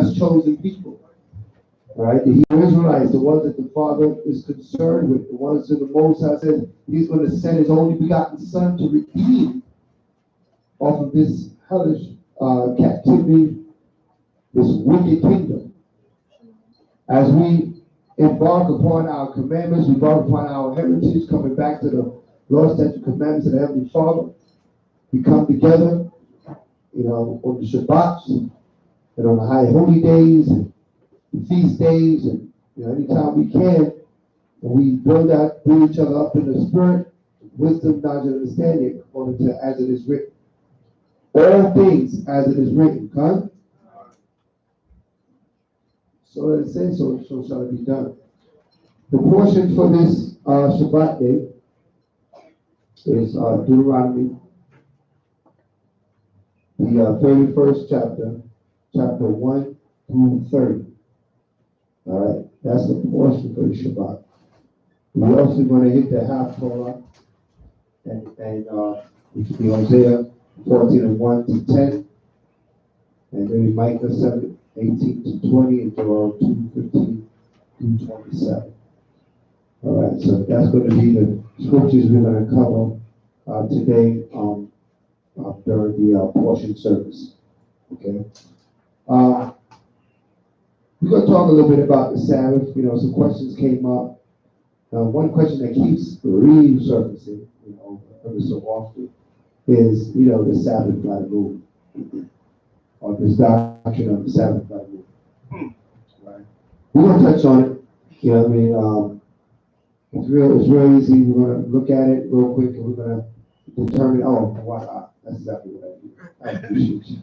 God's chosen people. Right? The Hebrew Israelites, the ones that the Father is concerned with, the ones that the Most High said He's going to send His only begotten Son to redeem off of this hellish captivity, this wicked kingdom. As we embark upon our commandments, we embark upon our heritage, coming back to the Lord's statute commandments of the Heavenly Father, we come together, on the Shabbats and on the high holy days and the feast days, and anytime we can, and we build each other up in the spirit, wisdom, knowledge, and understanding, according to as it is written. All things as it is written, huh? So that it says, so shall it be done. The portion for this Shabbat day is Deuteronomy, the 31st chapter 1 through 30. All right, that's the portion for the Shabbat. We're also going to hit the half Torah, and which will be Hosea 14 and 1 to 10, and then Micah 7, 18 to 20, and Joel 2, 15 through 27. All right, so that's going to be the scriptures we're going to cover today during the portion service. Okay. We're going to talk a little bit about the Sabbath. Some questions came up. One question that keeps resurfacing, every so often, is, the Sabbath by moon, or this doctrine of the Sabbath by moon. Right? We're going to touch on it. It's real easy. We're going to look at it real quick, and we're going to determine. Oh, wow, that's exactly what I do. I appreciate you.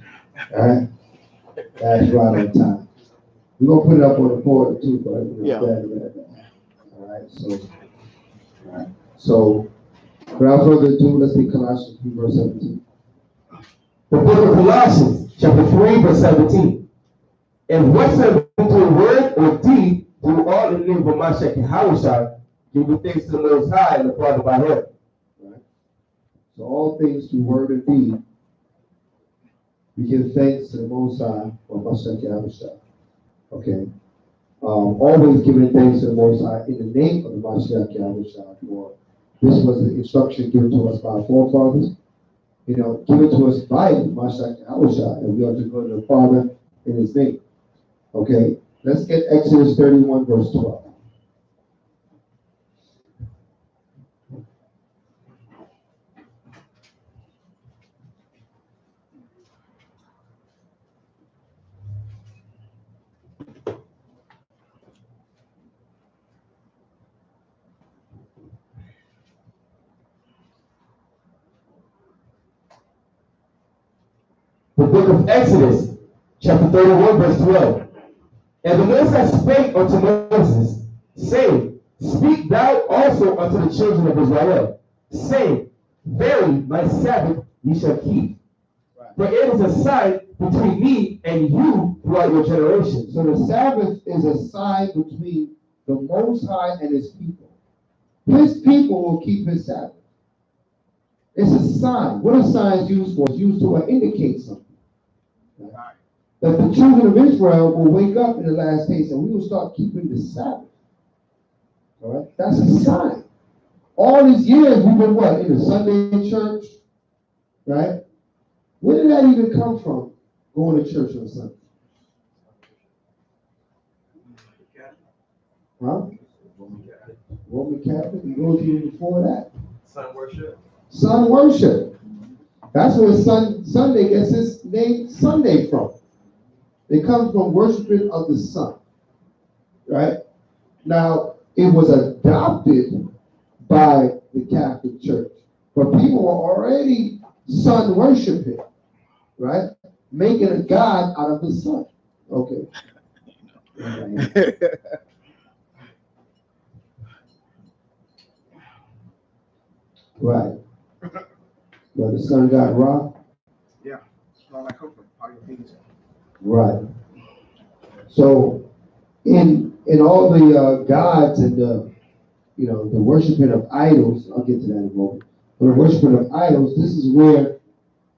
All right, that's right on time. We're going to put it up on the board too, but Yeah. All right. So, without further ado, let's read Colossians 3, verse 17. The book of Colossians, chapter 3, verse 17. And whatsoever you do in word or deed, do all in the name of Mashiach Yahushua, giving thanks to the Most High and the Father by Him. Right. So all things through word and deed, we give thanks to the Most High or Mashiach Yahushua. Okay. Always giving thanks to the Most High in the name of the Mashiach Yahushua. For this was the instruction given to us by our forefathers. Given to us by the Mashiach Yahushua, and we are to go to the Father in His name. Okay. Let's get Exodus 31, verse 12. The book of Exodus, chapter 31, verse 12. And the Most High spake unto Moses, saying, Speak thou also unto the children of Israel, saying, Verily my Sabbath ye shall keep. For it is a sign between me and you throughout your generations. So the Sabbath is a sign between the Most High and His people. His people will keep His Sabbath. It's a sign. What are signs used for? It's used to indicate something. Right? That the children of Israel will wake up in the last days and we will start keeping the Sabbath. All right? That's a sign. All these years we've been what? In the Sunday church, right? Where did that even come from? Going to church on Sunday? Huh? Roman Catholic. It goes even before that. Sun worship. Sun worship. That's where Sunday gets its name Sunday from. It comes from worshiping of the sun. Right? Now, it was adopted by the Catholic Church. But people were already sun worshiping. Right? Making a god out of the sun. Okay. Right. Well, the sun god Ra. Yeah. All I come from. All your things. Right. So, in all the gods and the worshiping of idols, I'll get to that in a moment. The worshiping of idols, this is where,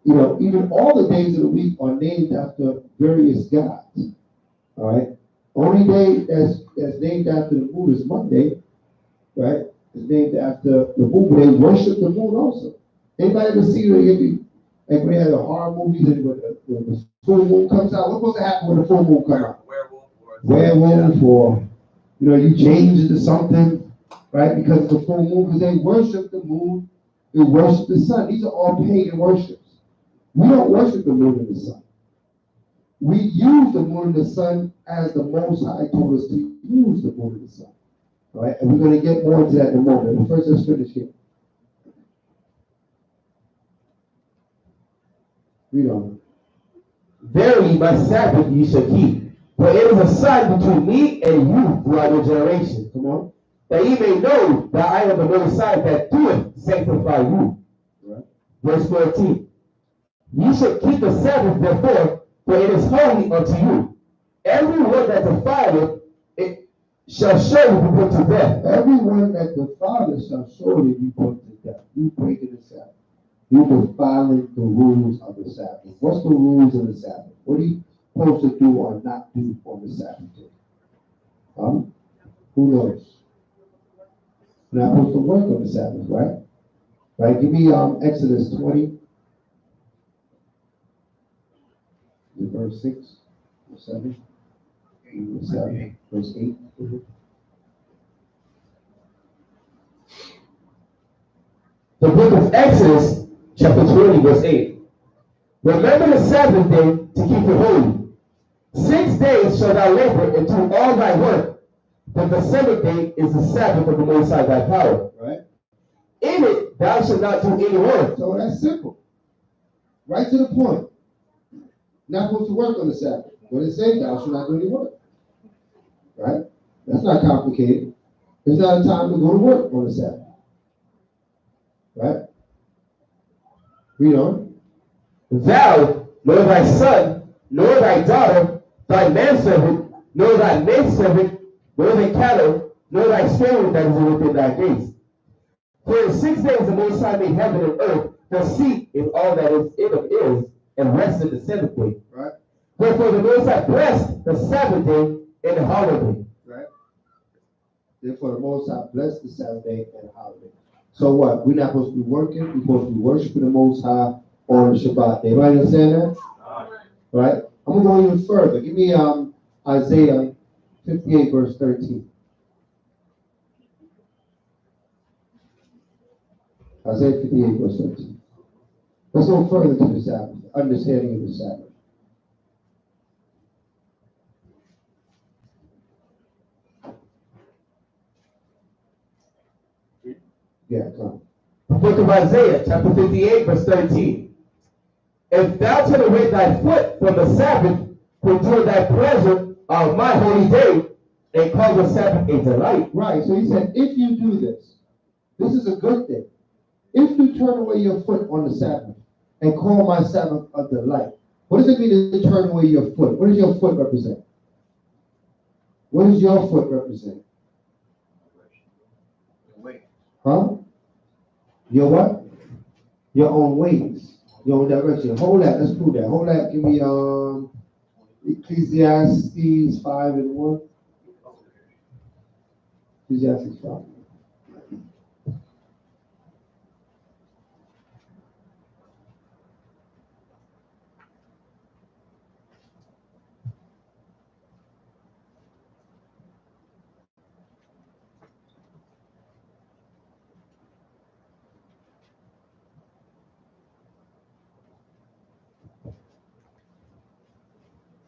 even all the days of the week are named after various gods. All right. Only day that's named after the moon is Monday, right? It's named after the moon. They worship the moon also. Anybody ever see like when they have the horror movies and when the full moon comes out? What's supposed to happen when the full moon comes out? Werewolf, or you change into something, right? Because of the full moon, because they worship the moon, they worship the sun. These are all pagan worships. We don't worship the moon and the sun. We use the moon and the sun as the Most High told us to use the moon and the sun. All right, and we're going to get more into that in a moment. But first, let's finish here. Read on. Verily, my Sabbath ye shall keep, for it is a sign between me and you throughout your generation. Come on. That ye may know that I am the Most High that doeth sanctify you. Right. Verse 14. Ye shall keep the Sabbath therefore, for it is holy unto you. Every one that defileth it shall surely be put to death. Everyone that defileth shall surely be put to death. You breaking the Sabbath. You defiling the rules of the Sabbath. What's the rules of the Sabbath? What are you supposed to do or not do on the Sabbath day? Who knows? You're not supposed to work on the Sabbath, right? Right? Give me Exodus 20, verse 6, or 7, 7, verse 8. The book of Exodus, chapter 20, verse 8. Remember the Sabbath day to keep it holy. 6 days shalt thou labor and do all thy work, but the seventh day is the Sabbath of the Most High thy power. Right? In it thou shalt not do any work. So that's simple. Right to the point. Not supposed to work on the Sabbath. What it says, thou shalt not do any work. Right? That's not complicated. There's not a time to go to work on the Sabbath. Right? Read on. Thou, nor thy son, nor thy daughter, thy manservant, nor thy maidservant, nor thy cattle, nor thy stranger that is within thy gates. For in 6 days the Most High made heaven and earth, the sea and all that is in them is, and rested the seventh day. Right? Wherefore the Most High blessed the Sabbath day and the holiday. Right? Therefore the Most High blessed the Sabbath day and holiday. So what? We're not supposed to be working. We're supposed to be worshiping the Most High on the Shabbat day. Everybody understand that? Right? I'm going to go even further. Give me Isaiah 58, verse 13. Isaiah 58, verse 13. Let's go further to the Sabbath, understanding of the Sabbath. Yeah, come. The book of Isaiah, chapter 58, verse 13. If thou turn away thy foot from the Sabbath, from doing thy pleasure of my holy day, and call the Sabbath a delight. Right, so he said, if you do this, this is a good thing. If you turn away your foot on the Sabbath and call my Sabbath a delight, what does it mean to turn away your foot? What does your foot represent? What does your foot represent? Huh? Your what? Your own ways. Your own direction. Hold that. Let's prove that. Hold that. Give me Ecclesiastes 5 and 1. Ecclesiastes 5.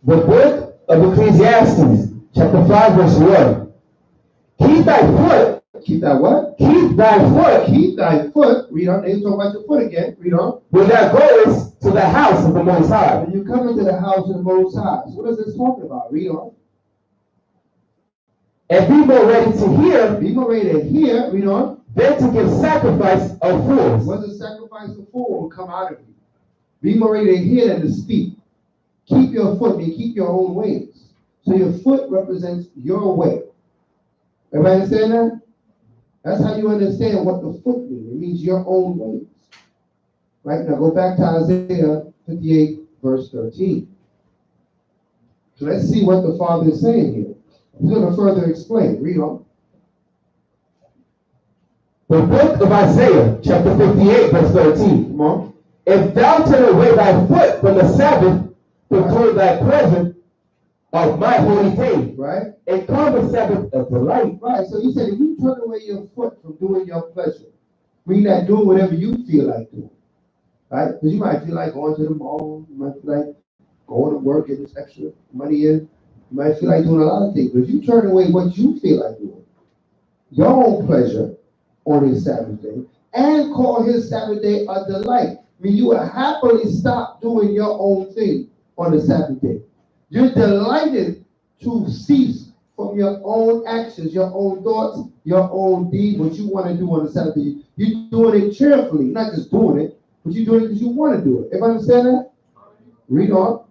The book of Ecclesiastes, chapter 5, verse 1. Keep thy foot. Keep thy what? Keep thy foot. Keep thy foot. Read on. They talk about your foot again. Read on. When thou goest to the house of the Most High. When you come into the house of the Most High. So what is this talking about? Read on. And be more ready to hear. Be more ready to hear. Read on. Than to give sacrifice of fools. What does sacrifice of fool will come out of you? Be more ready to hear than to speak. Keep your foot, mean keep your own ways. So your foot represents your way. Everybody understand that? That's how you understand what the foot means. It means your own ways. Right? Now go back to Isaiah 58, verse 13. So let's see what the Father is saying here. He's going to further explain. Read on. The book of Isaiah, chapter 58, verse 13. Come on. If thou turn away thy foot from the Sabbath to close thy presence of my holy day, Right? and call the Sabbath a delight. Right. So he said, if you turn away your foot from doing your pleasure, mean that doing whatever you feel like doing. Right? Because you might feel like going to the mall, you might feel like going to work, getting this extra money in. You might feel like doing a lot of things. But if you turn away what you feel like doing, your own pleasure on his Sabbath day, and call his Sabbath day a delight, I mean, you will happily stop doing your own thing on the Sabbath day. You're delighted to cease from your own actions, your own thoughts, your own deeds, what you want to do on the Sabbath day. You're doing it cheerfully, not just doing it, but you're doing it because you want to do it. Everybody understand that? Read on.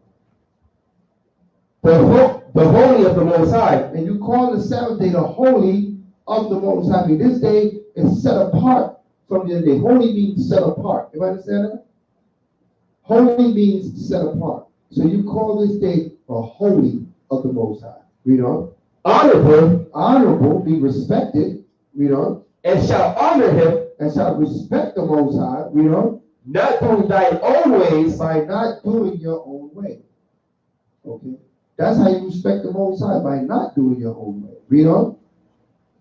The holy of the Most High. And you call the Sabbath day the holy of the Most High. I mean, this day is set apart from the other day. Holy means set apart. Everybody understand that? Holy means set apart. So you call this day the holy of the Most High. Read on. Honorable. Honorable, be respected. Read on. And shall honor him. And shall respect the Most High. Read on. Not doing thine own ways. By not doing your own way. Okay. That's how you respect the Most High, by not doing your own way. Read on.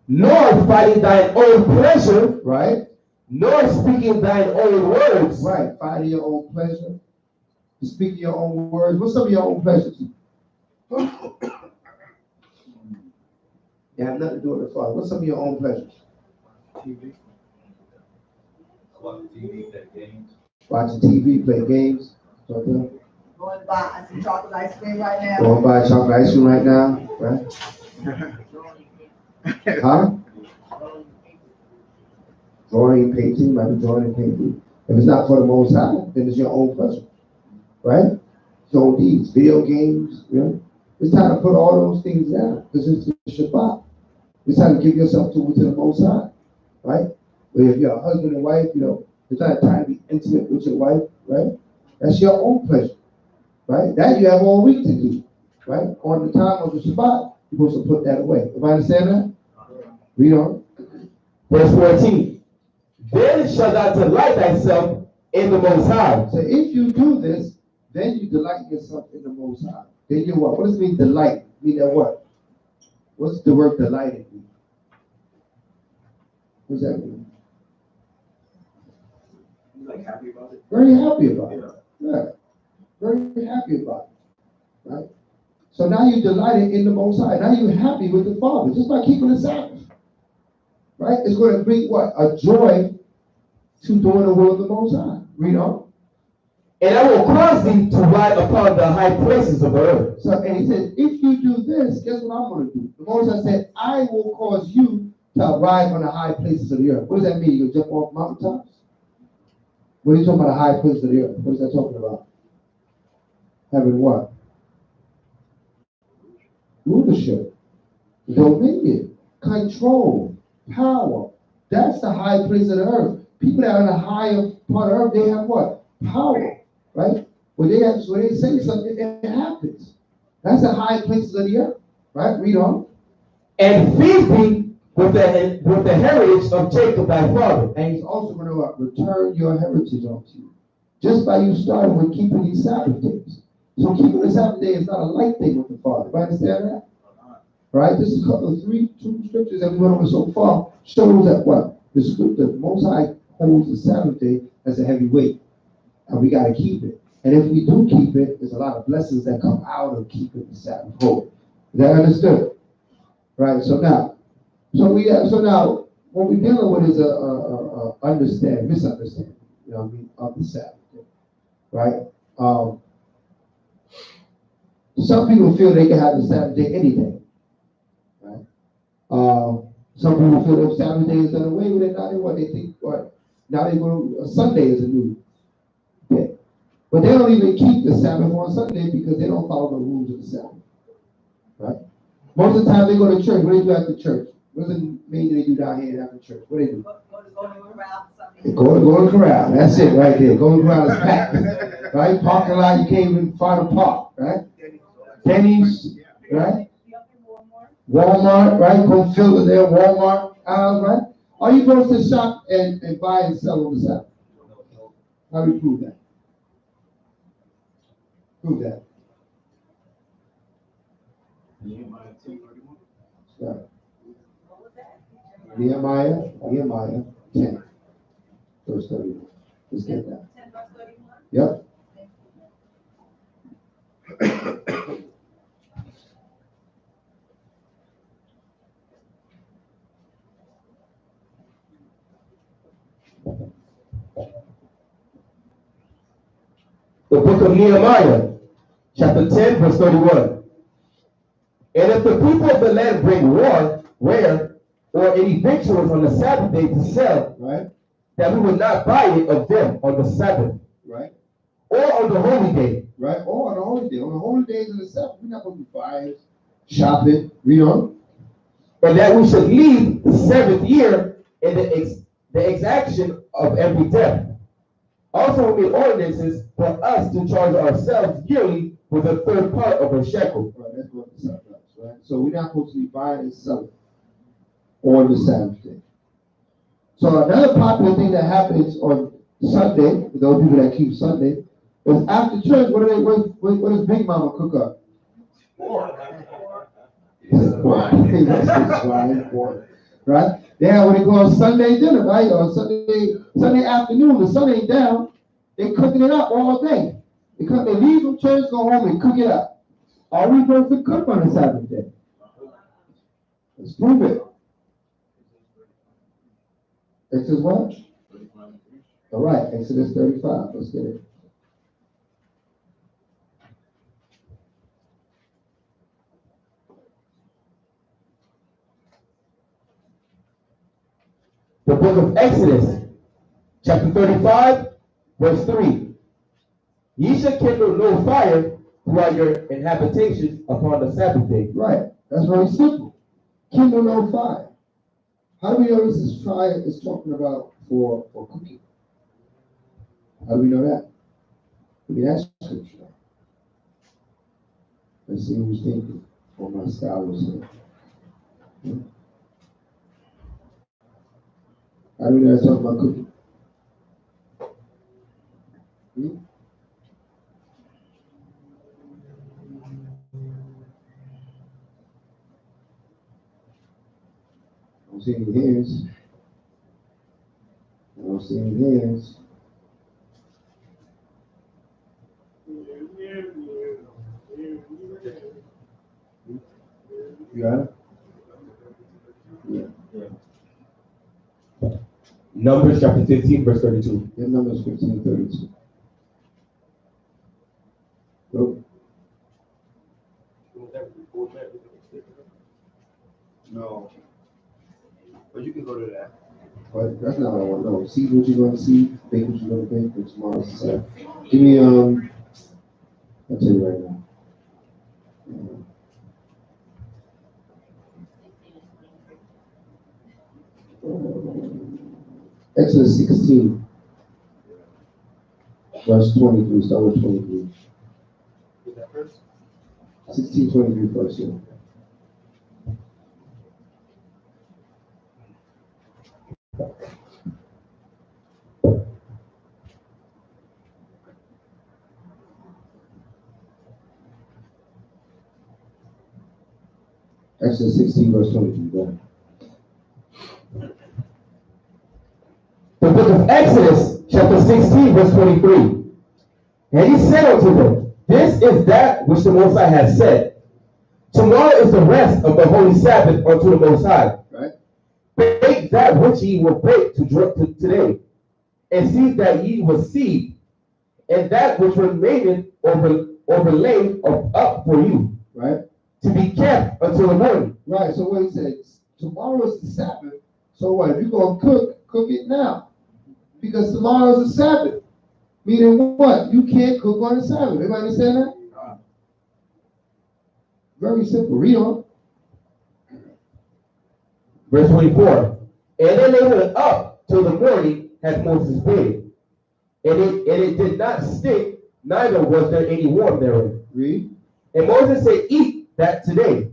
Nor fighting thine own pleasure. Right. Nor speaking thine own words. Right. Fighting your own pleasure. Speaking your own words. What's some of your own pleasures? You have nothing to do with the Father. What's some of your own pleasures? TV. Watching TV, play games. Watching TV, play games. Okay. Going to buy some chocolate ice cream right now. Going to buy chocolate ice cream right now. Right? Huh? Drawing, painting, might be drawing and painting. If it's not for the Most High, then it's your own pleasure. Right? Your own deeds, video games, you know. It's time to put all those things down because it's the Shabbat. It's time to give yourself to the Most High. Right? But if you're a husband and wife, you know, it's not time to be intimate with your wife, right? That's your own pleasure. Right? That you have all week to do. Right? On the time of the Shabbat, you're supposed to put that away. If I understand that? Read on. Verse 14. Then shalt thou delight thyself in the Most High. So if you do this, then you delight yourself in the Most High. Then you what? What does it mean delight? Mean that what? What's the word delighted mean? What does that mean? You like happy about it? Very happy about it. Yeah. Very happy about it. Right? So now you delighted in the Most High. Now you're happy with the Father just by keeping the Sabbath. Right? It's going to bring what? A joy to doing the will of the Most High. Read on. And I will cause thee to ride upon the high places of the earth. So, and he said, if you do this, guess what I'm going to do? The Most High said, I will cause you to ride on the high places of the earth. What does that mean? You jump off mountaintops? What are you talking about, the high places of the earth? What is that talking about? Having what? Rulership, dominion, control, power. That's the high place of the earth. People that are in the higher part of the earth, they have what? Power, right? When they say something, it happens. That's the high places of the earth, right? Read on. And feed thee with the heritage of Jacob thy father. And he's also going to return your heritage unto you. Just by you starting with keeping these Sabbath days. So keeping the Sabbath day is not a light thing with the Father. You understand that? Right? This is a couple of two scriptures that we went over so far shows that what? The Most High holds the Sabbath day as a heavy weight. And we got to keep it. And if we do keep it, there's a lot of blessings that come out of keeping the Sabbath holy. Is that understood? Right? So now what we're dealing with is a misunderstanding, you know what I mean, of the Sabbath day. Right? Some people feel they can have the Sabbath day any day. Right? Some people feel if Sabbath day is done away with it, now they think what? Now they go Sunday is a new day. But they don't even keep the Sabbath on Sunday because they don't follow the rules of the Sabbath. Right? Most of the time they go to church. What do they do after church? What does it mean they do down here after church? What do they do? Go to corral Sunday. They go to corral. That's it right there. Go to corral is packed. Right? Parking lot, you can't even find a park. Right? Pennies, right? Walmart, right? Go fill their Walmart aisles, right? Are you supposed to shop and buy and sell on the Sabbath? How do you prove that? Prove that. Nehemiah 2:31. Right. Nehemiah 10, verse 31. Let's get that. 10 verse 31. Yep. The book of Nehemiah, chapter 10, verse 31. And if the people of the land bring ware, or any victuals on the Sabbath day to sell, Right. that we would not buy it of them on the Sabbath, Right. or on the holy day, Right. Or on the holy day. On the holy days of the Sabbath, we're not going to be buying, shopping. Read on. and that we should leave the seventh year in the exaction of every debt. Also we made ordinances for us to charge ourselves yearly with a third part of a shekel. Right. That's what the Sabbath is, right? So we're not supposed to be buying and selling on the Sabbath day. So another popular thing that happens on Sunday, for those people that keep Sunday, is after church, what does Big Mama cook up? Pork. Right? They have what they call Sunday dinner, right? Or Sunday afternoon. The sun ain't down. They cooking it up all day. They leave from church, go home and cook it up. Are we supposed to cook on the Sabbath day? Let's prove it. Exodus what? All right, Exodus 35. Let's get it. The book of Exodus, chapter 35, verse 3. Ye shall kindle no fire throughout your inhabitations upon the Sabbath day. Right. That's very simple. Kindle no fire. How do we know this is fire is talking about for cooking? How do we know that? Look at that scripture. Let's see who's thinking. What my scholars say. How do we know it's talking about cooking? I don't see any hands. I don't see any hands. You got it? Yeah. Numbers chapter 15, verse 32. In Numbers 15:32. Go. No. But you can go to that. But that's not what I want to know. See what you're going to see, bake what you're going to bake, and tomorrow's the Sabbath. Give me, I'll tell you right now. Exodus 16, verse 23. Start with 23. Is that first? 16:23 first, yeah. Exodus 16, verse 23. Go ahead. The book of Exodus, chapter 16, verse 23. And he said unto them, this is that which the Most High has said. Tomorrow is the rest of the holy Sabbath unto the Most High. Right? Bake that which ye will bake today, and see that ye receive, and that which remaineth overlaid up for you, Right? to be kept until the morning. Right. So what he says, tomorrow is the Sabbath. So what? If you're going to cook it now. Because tomorrow is the Sabbath. Meaning what? You can't cook on the Sabbath. Everybody understand that? Very simple. Read on. Verse 24. And then they went up till the morning, as Moses bid. And it did not stick, neither was there any warmth therein. Read. And Moses said, eat that today.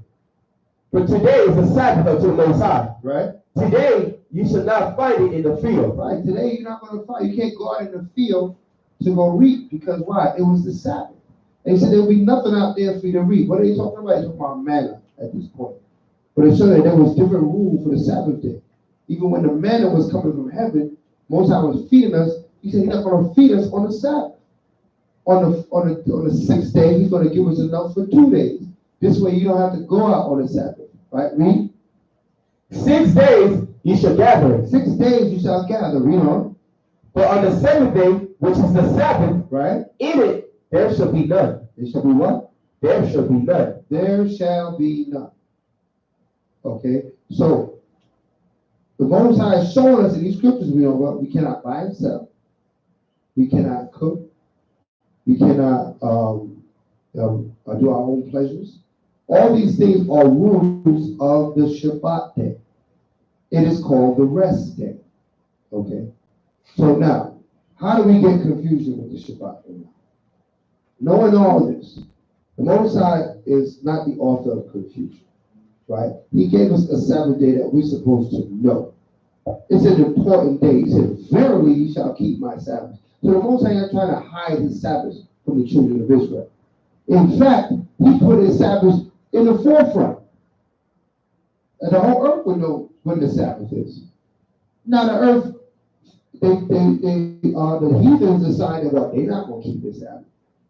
For today is the Sabbath unto the Most High. Right? Today you shall not find it in the field. Right. Today you're not going to find. You can't go out in the field to go reap because why? It was the Sabbath. They said there'll be nothing out there for you to reap. What are they talking about? They're talking about manna at this point. But it showed that there was different rules for the Sabbath day. Even when the manna was coming from heaven, Most High was feeding us. He said he's not going to feed us on the Sabbath. On the sixth day, he's going to give us enough for 2 days. This way you don't have to go out on the Sabbath. Right? Read. 6 days you shall gather. 6 days you shall gather. Read on. But on the seventh day, which is the Sabbath, right? In it there shall be none. There shall be what? There shall be none. There shall be none. Okay? So, the Most High is showing us in these scriptures, we know what? We cannot buy and sell. We cannot cook. We cannot do our own pleasures. All these things are rules of the Shabbat day. It is called the rest day. Okay? So now, how do we get confusion with the Shabbat day? Knowing all this, the Most High is not the author of confusion. Right? He gave us a Sabbath day that we're supposed to know. It's an important day. He said, verily ye shall keep my Sabbath. So the Most High is trying to hide his Sabbath from the children of Israel. In fact, he put his Sabbath in the forefront. And the whole earth would know when the Sabbath is. Now the earth, the heathens decided what? They're not going to keep this Sabbath.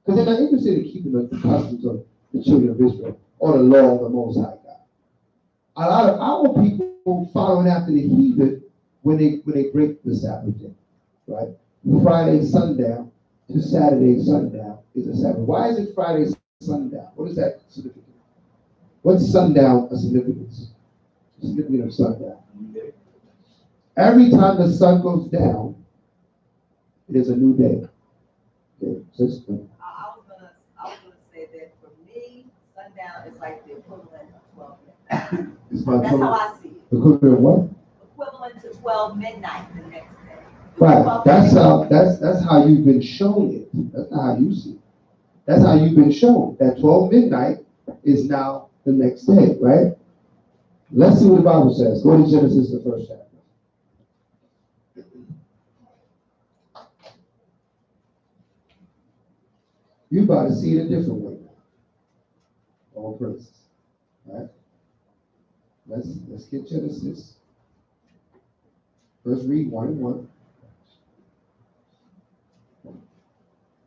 Because they're not interested in keeping the customs of the children of Israel or the law of the Most High God. A lot of our people following after the heathen when they break the Sabbath day, right? Friday sundown to Saturday sundown is a Sabbath. Why is it Friday sundown? What is that significant? What's sundown a significance? The significance of sundown. Every time the sun goes down, it is a new day. Okay, so I was gonna say that for me, sundown is like the equivalent of 12 midnight. That's how I see it. Equivalent of what? Equivalent to 12 midnight the next day. Right. That's how you've been shown it. That's not how you see it. That's how you've been shown. That 12 midnight is now the next day, right? Let's see what the Bible says. Go to Genesis, the first chapter. You're about to see it a different way now. All praises. Right? Let's get Genesis. First read 1:1.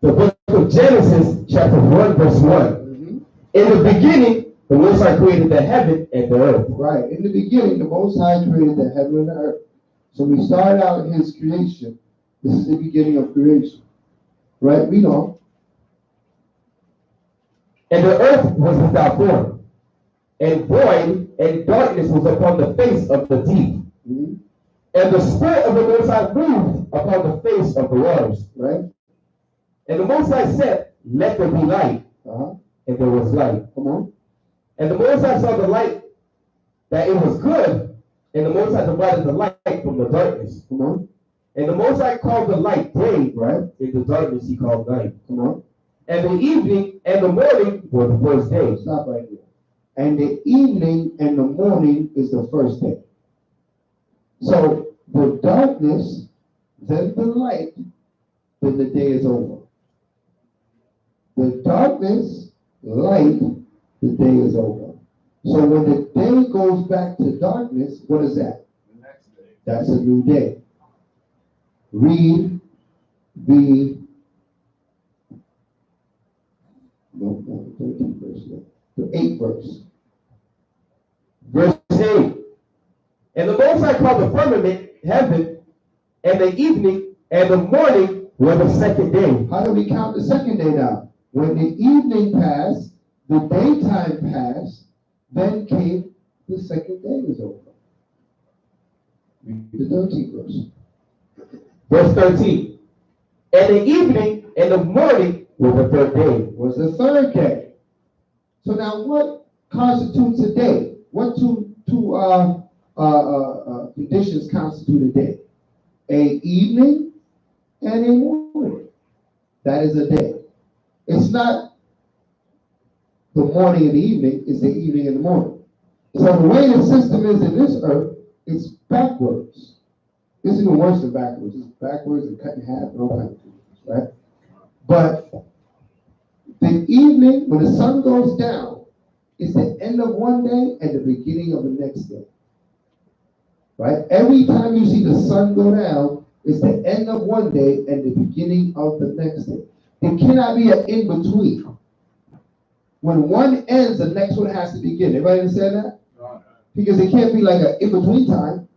The book of Genesis, chapter 1, verse 1. Mm-hmm. In the beginning, the Most High created the heaven and the earth. Right. In the beginning, the Most High created the heaven and the earth. So we started out in his creation. This is the beginning of creation. Right? We know. And the earth was without form, and void, and darkness was upon the face of the deep. Mm-hmm. And the Spirit of the Most High moved upon the face of the waters. Right? And the Most High said, let there be light. And there was light. Come on. And the Most High saw the light, that it was good, and the Most High divided the light from the darkness. Come on. And the Most High called the light day, right? In the darkness he called night. Come on. And the evening and the morning were the first day. Stop right here. And the evening and the morning is the first day. So the darkness, then the light, then the day is over. The darkness, light, the day is over. So when the day goes back to darkness, what is that? The next day. That's a new day. Read the 13th verse, the 8th verse. Verse 8. And the Most High called the firmament heaven, and the evening and the morning were the second day. How do we count the second day now? When the evening passed, the daytime passed, then came the second day is over. Read the 13th verse. Verse 13. And the evening and the morning were the third day. Was the third day. So now what constitutes a day? What two conditions constitute a day? A evening and a morning. That is a day. It's not the morning and the evening is the evening and the morning. So the way the system is in this earth, it's backwards. It's even worse than backwards. It's backwards and cut in half and all kinds of things, right? But the evening, when the sun goes down, is the end of one day and the beginning of the next day. Right? Every time you see the sun go down, it's the end of one day and the beginning of the next day. There cannot be an in-between. When one ends, the next one has to begin. Everybody understand that? Because it can't be like an in-between time.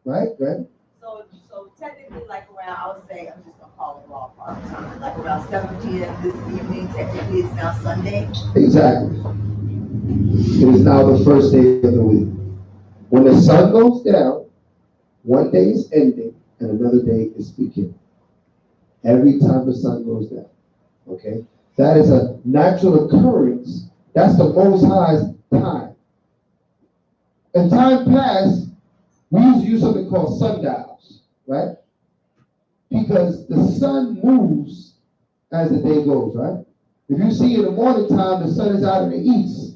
Right? Right? So technically, like around, I would say, I'm just gonna call it raw part time. Like around 7 p.m. this evening, technically it's now Sunday. Exactly. It is now the first day of the week. When the sun goes down, one day is ending and another day is beginning. Every time the sun goes down. Okay? That is a natural occurrence. That's the Most High's time. In time past, we used to use something called sundials, right? Because the sun moves as the day goes, right? If you see in the morning time, the sun is out in the east.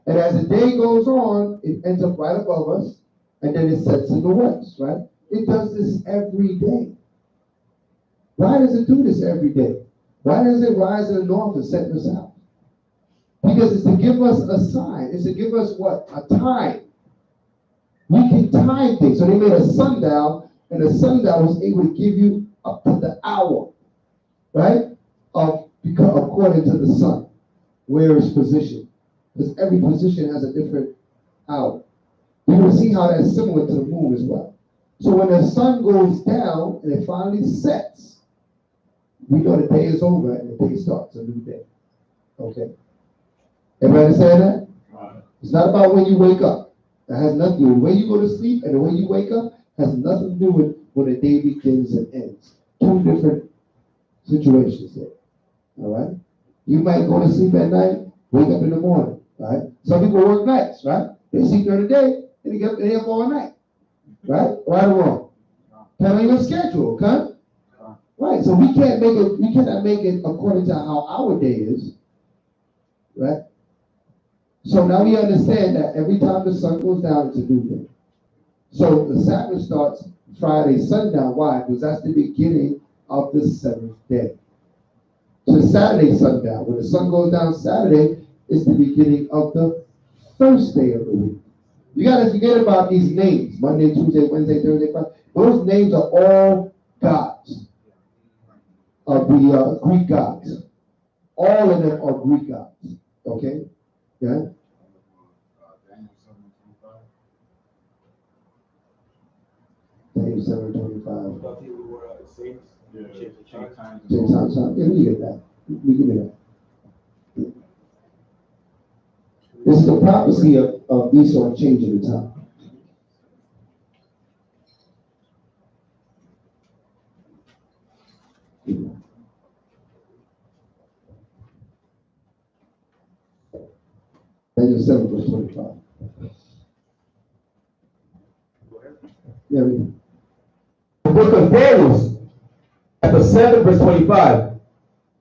And as the day goes on, it ends up right above us, and then it sets in the west, right? It does this every day. Why does it do this every day? Why does it rise in the north and set in the south? Because it's to give us a sign. It's to give us what? A time. We can time things. So they made a sundial, and the sundial was able to give you up to the hour, right? According to the sun, where it's positioned. Because every position has a different hour. You will see how that's similar to the moon as well. So when the sun goes down and it finally sets, we know the day is over and the day starts a new day. Okay? Everybody understand that? Right. It's not about when you wake up. That has nothing to do with when you go to sleep, and the way you wake up has nothing to do with when the day begins and ends. Two different situations there. All right? You might go to sleep at night, wake up in the morning. Right? Some people work nights, right? They sleep during the day, and they up all night. Right? Right or wrong? Kind of your schedule, okay? Right. So we cannot make it according to how our day is. Right? So now we understand that every time the sun goes down, it's a new day. So the Sabbath starts Friday sundown. Why? Because that's the beginning of the seventh day. So Saturday sundown. When the sun goes down Saturday, it's the beginning of the first day of the week. You got to forget about these names. Monday, Tuesday, Wednesday, Thursday, Friday. Those names are all gods of the Greek gods. All of them are Greek gods. Okay? Yeah? Daniel 7:25. Yeah, we get that. We get that. This is the prophecy of Esau changing the time. Daniel 7:25. Yeah, The book of Daniel, chapter 7, verse 25.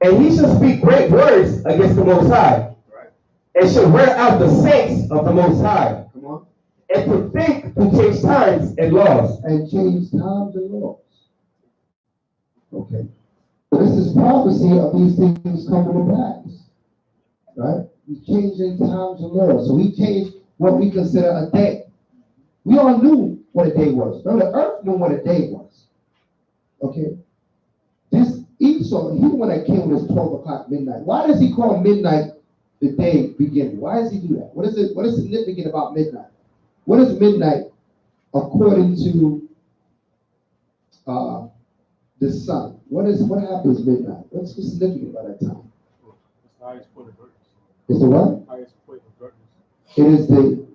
And he shall speak great words against the Most High, and shall wear out the saints of the Most High. Come on. And to think to change times and laws. And change times and laws. Okay. So this is prophecy of these things coming to pass. Right? He's changing times and laws. So he changed what we consider a day. We all knew what a day was. No, the earth knew what a day was. Okay? This Esau, he the one that came with his 12 o'clock midnight. Why does he call midnight the day beginning? Why does he do that? What is significant about midnight? What is midnight according to the sun? What happens midnight? What's significant about that time? It's the highest point of darkness. It's the what? Highest point of darkness. It is the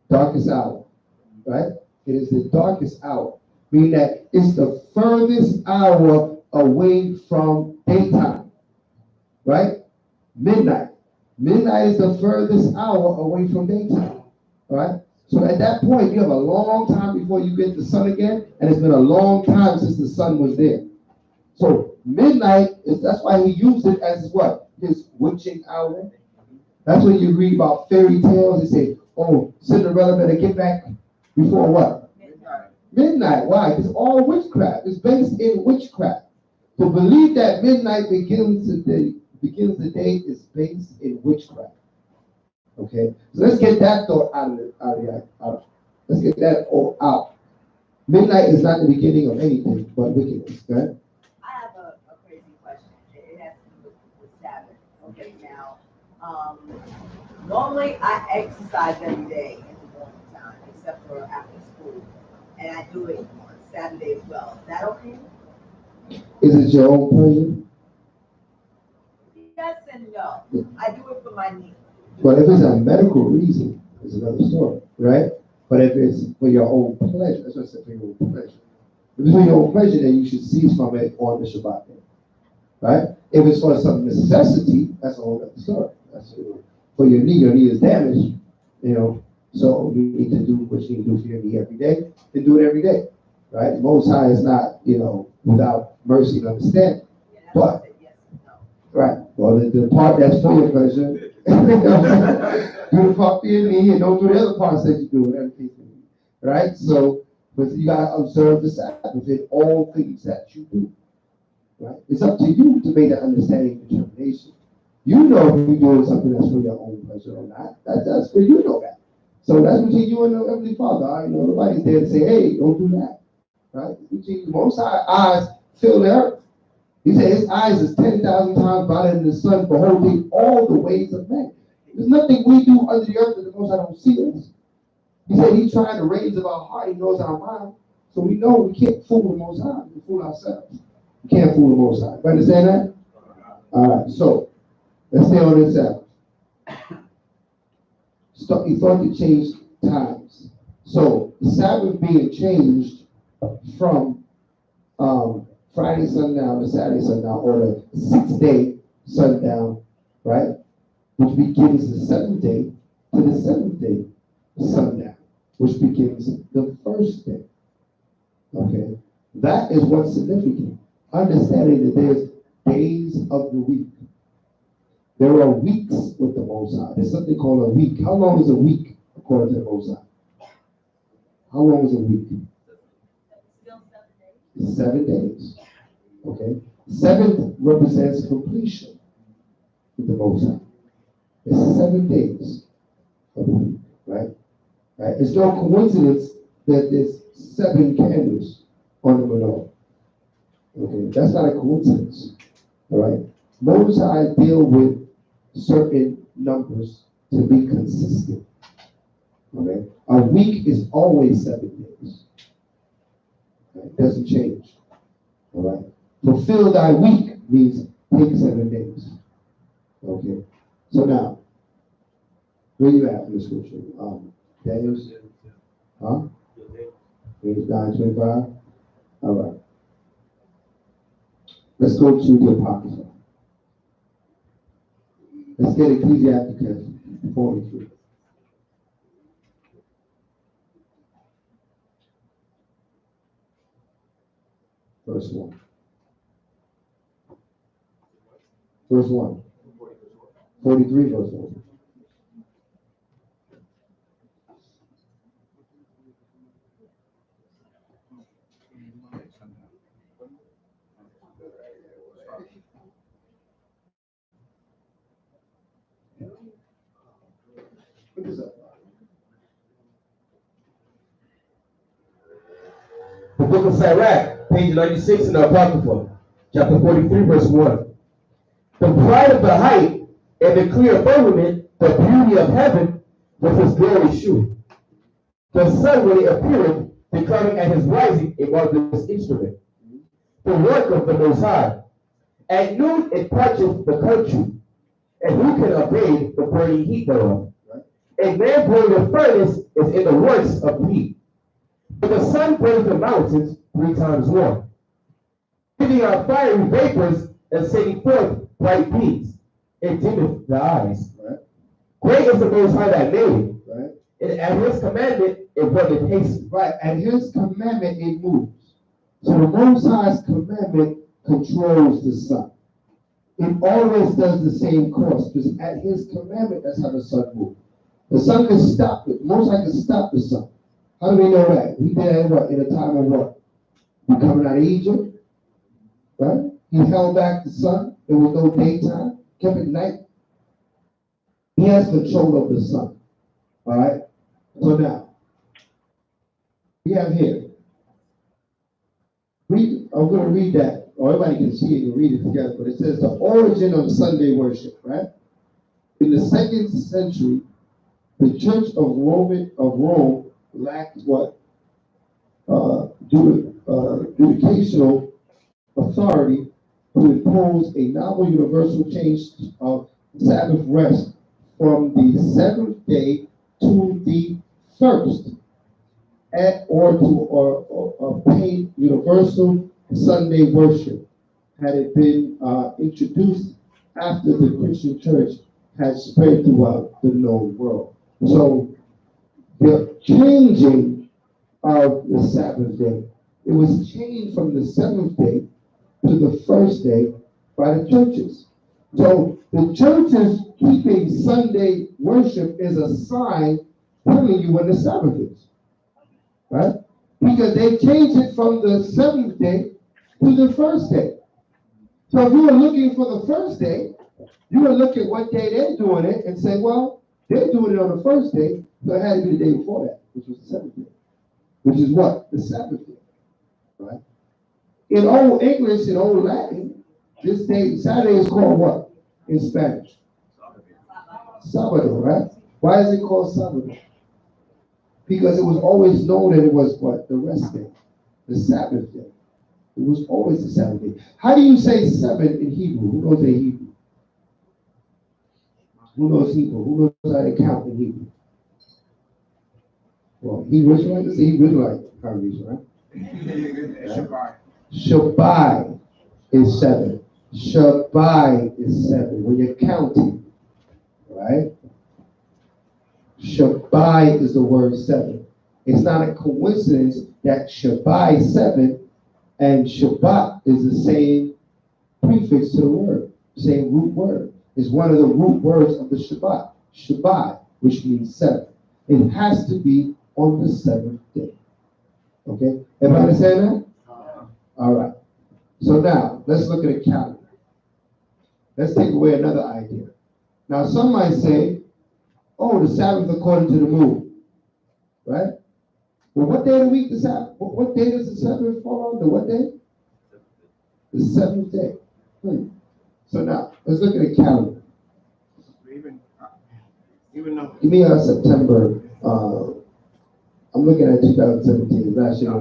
darkest hour, right? It is the darkest hour, meaning that it's the furthest hour away from daytime, right? Midnight. Midnight is the furthest hour away from daytime, right? So at that point, you have a long time before you get the sun again, and it's been a long time since the sun was there. So midnight that's why he used it as what? His witching hour, That's when you read about fairy tales. They say, oh, Cinderella better get back before what? Midnight. Why? It's all witchcraft. It's based in witchcraft. To believe that midnight begins the day is based in witchcraft. Okay? So let's get that thought out. Let's get that all out. Midnight is not the beginning of anything but wickedness. Okay? I have a crazy question. It has to do with Sabbath. Okay, now, normally I exercise every day in the morning time, except for after school. And I do it on Saturday as well. Is that okay? Is it your own pleasure? Yes and no. I do it for my needs. Well, if it's a medical reason, it's another story, right? But if it's for your own pleasure, that's what I said, for your own pleasure. If it's for your own pleasure, then you should cease from it on the Shabbat day, right? If it's for some necessity, that's a whole other story. That's for your knee is damaged, so you need to do what you need to do for your knee every day, and do it every day, right? The Most High is not, without mercy and understanding. Yeah, that's But, yes and no. right, well, the part that's for your pleasure, do the part for your knee and don't do the other parts that you do, whatever the case may be, right? So, but you gotta observe the Sabbath in all things that you do, right? It's up to you to make that understanding determination. You know if you're doing something that's for your own pleasure or not. That's where you know that. So that's between you and the Heavenly Father. Nobody's there to say, hey, don't do that, right? Between the Most High eyes fill the earth. He said his eyes is 10,000 times brighter than the sun, beholding all the ways of men. There's nothing we do under the earth that the Most High don't see us. He said he's trying to raise of our heart. He knows our mind. So we know we can't fool the Most High. We fool ourselves. We can't fool the Most High. You understand that? All right. So let's stay on this Sabbath. He thought to change times. So the Sabbath being changed from Friday sundown to Saturday sundown, or the 6-day sundown, right? Which begins the 7th day to the 7th day sundown, which begins the 1st day. Okay? That is what's significant. Understanding that there's days of the week. There are weeks with the Most High. There's something called a week. How long is a week according to the Most High? How long is a week? Still 7 days? 7 days. Okay? 7th represents completion with the Most High. It's 7 days of the week, right? Right? It's no coincidence that there's 7 candles on the menorah. Okay? That's not a coincidence. All right? Most High deal with certain numbers to be consistent. Okay? A week is always 7 days. Okay? It doesn't change. All right? Fulfill thy week means take 7 days. Okay? So now, where you at in the scripture? Daniel's? Huh? James 9:25? All right. Let's go to the Apocrypha. Let's get Ecclesiasticus 43. Verse 1. Verse 1. 43 verse 1. Put this up. The book of Sirach, page 96 in the Apocrypha, chapter 43, verse 1. The pride of the height and the clear firmament, the beauty of heaven, with his glory shew. The sun when it appeareth, declaring at his rising a marvelous instrument. The work of the Most High. At noon it parcheth the country, and who can abate the burning heat thereof? A man blowing a furnace is in the works of heat. But the sun burns the mountains 3 times more, giving out fiery vapors and sending forth bright beams. It dimmeth the eyes. Right? Great is the Most High that made it, Right? and at his commandment it runneth haste. Right. At his commandment it moves. So the Most High's commandment controls the sun. it always does the same course, because at his commandment, that's how the sun moves. The sun can stop it. Most High can stop the sun. How do we know that? He did that what? In a time of what? We coming out of Egypt, right? He held back the sun. There was no daytime. Kept it night. He has control of the sun. All right? So now, we have here. I'm going to read that. Or everybody can see it and read it together. But it says the origin of Sunday worship, right? In the 2nd century, the Church of Rome lacked what? Judicational authority to impose a novel universal change of Sabbath rest from the 7th day to the 1st, or obtain universal Sunday worship had it been introduced after the Christian church had spread throughout the known world. So the changing of the Sabbath day, it was changed from the 7th day to the 1st day by the churches. So the churches keeping Sunday worship is a sign telling you when the Sabbath is, right? Because they changed it from the 7th day to the 1st day. So if you were looking for the 1st day, you would look at what day they're doing it and say, well, they're doing it on the 1st day, so it had to be the day before that, which was the 7th day, which is what? The Sabbath day, right? In Old English, in Old Latin, this day, Saturday is called what in Spanish? Sabbath, right? Why is it called Sabbath? Because it was always known that it was what? The rest day, the Sabbath day. It was always the Sabbath day. How do you say 7 in Hebrew? Who knows the Hebrew? Who knows Hebrew? Who knows how to count in Hebrew? Well, Hebrew Israelite, this is Hebrew Israelite congregation, right? Shabbai is 7. Shabbai is 7. When you're counting, right? Shabbai is the word 7. It's not a coincidence that Shabbai 7 and Shabbat is the same prefix to the word, same root word. It's one of the root words of the Shabbat, Shabbai, which means 7. It has to be on the 7th day. Okay? Everybody understand that? All right. So now, let's look at a calendar. Let's take away another idea. Now, some might say, oh, the Sabbath according to the moon, right? Well, what day of the week the Sabbath? What day does the Sabbath fall on? The what day? The 7th day. So now, let's look at a calendar. Even though. Give me September. I'm looking at 2017. Last year,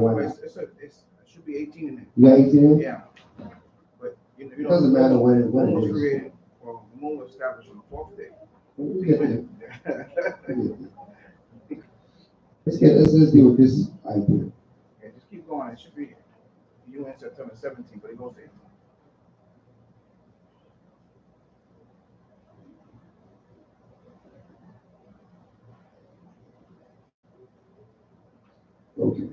It should be 18 in there. You got 18 in? Yeah. But you know, Doesn't matter when it moon was is. created, or the moon was established on the 4th day. We'll get there. Let's deal with this idea. Yeah, just keep going. It should be you in September 17th, but it goes 18. Okay.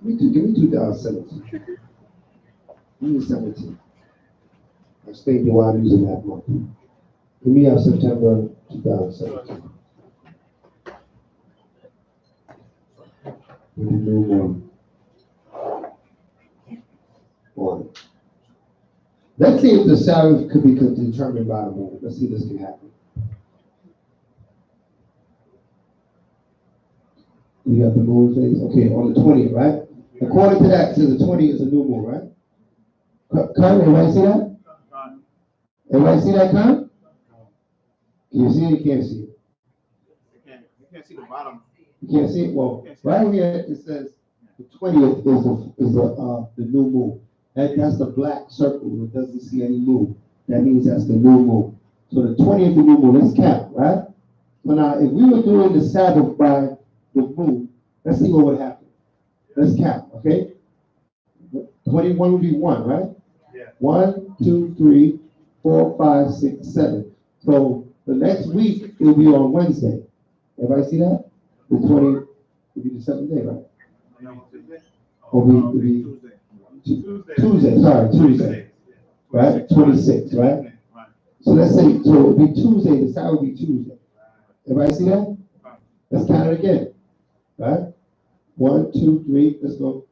Give me 2017. Give me 17. I'll explain to you why I'm using that month. Give me September 2017. With the new moon. One. Let's see if the Sabbath could be determined by the moon. Let's see if this can happen. You got the moon phase? Okay, on the 20th, right? According to that, it says the 20th is a new moon, right? Kurt, everybody see that? Everybody see that, Kurt? Can you see it? You can't see it. You can't see the bottom. You can't see it? Well, right here it says the 20th is the new moon. That's the black circle. It doesn't see any moon. That means that's the new moon. So the 20th is the new moon. Let's count, right? So now, if we were doing the Sabbath by the moon, let's see what would happen. Let's count, okay? 21 would be 1, right? Yeah. 1, 2, 3, 4, 5, 6, 7. So the next week it will be on Wednesday. Everybody see that? The 20 will be the 7th day, right? Or will be Tuesday, sorry, Tuesday. Right? 26, right? So let's say, so it will be Tuesday, the Sabbath will be Tuesday. Everybody see that? Let's count it again. Right? 1, 2, 3, let's go.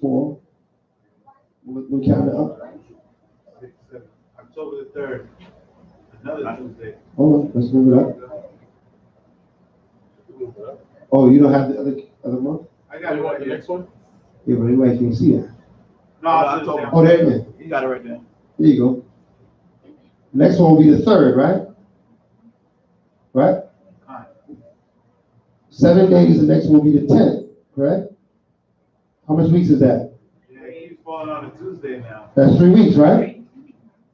4. We'll count it up. 6, 7. October the 3rd. Another Tuesday. Hold on, let's move it up. Oh, you don't have the other month? I got it right. The next one? Yeah, but anybody can see it. No, October. Oh, there it is. You got it right there. There you go. Next one will be the 3rd, right? Right? 7 days, the next one will be the 10th, correct? How much weeks is that? Yeah, he's falling on a Tuesday now. That's 3 weeks, right?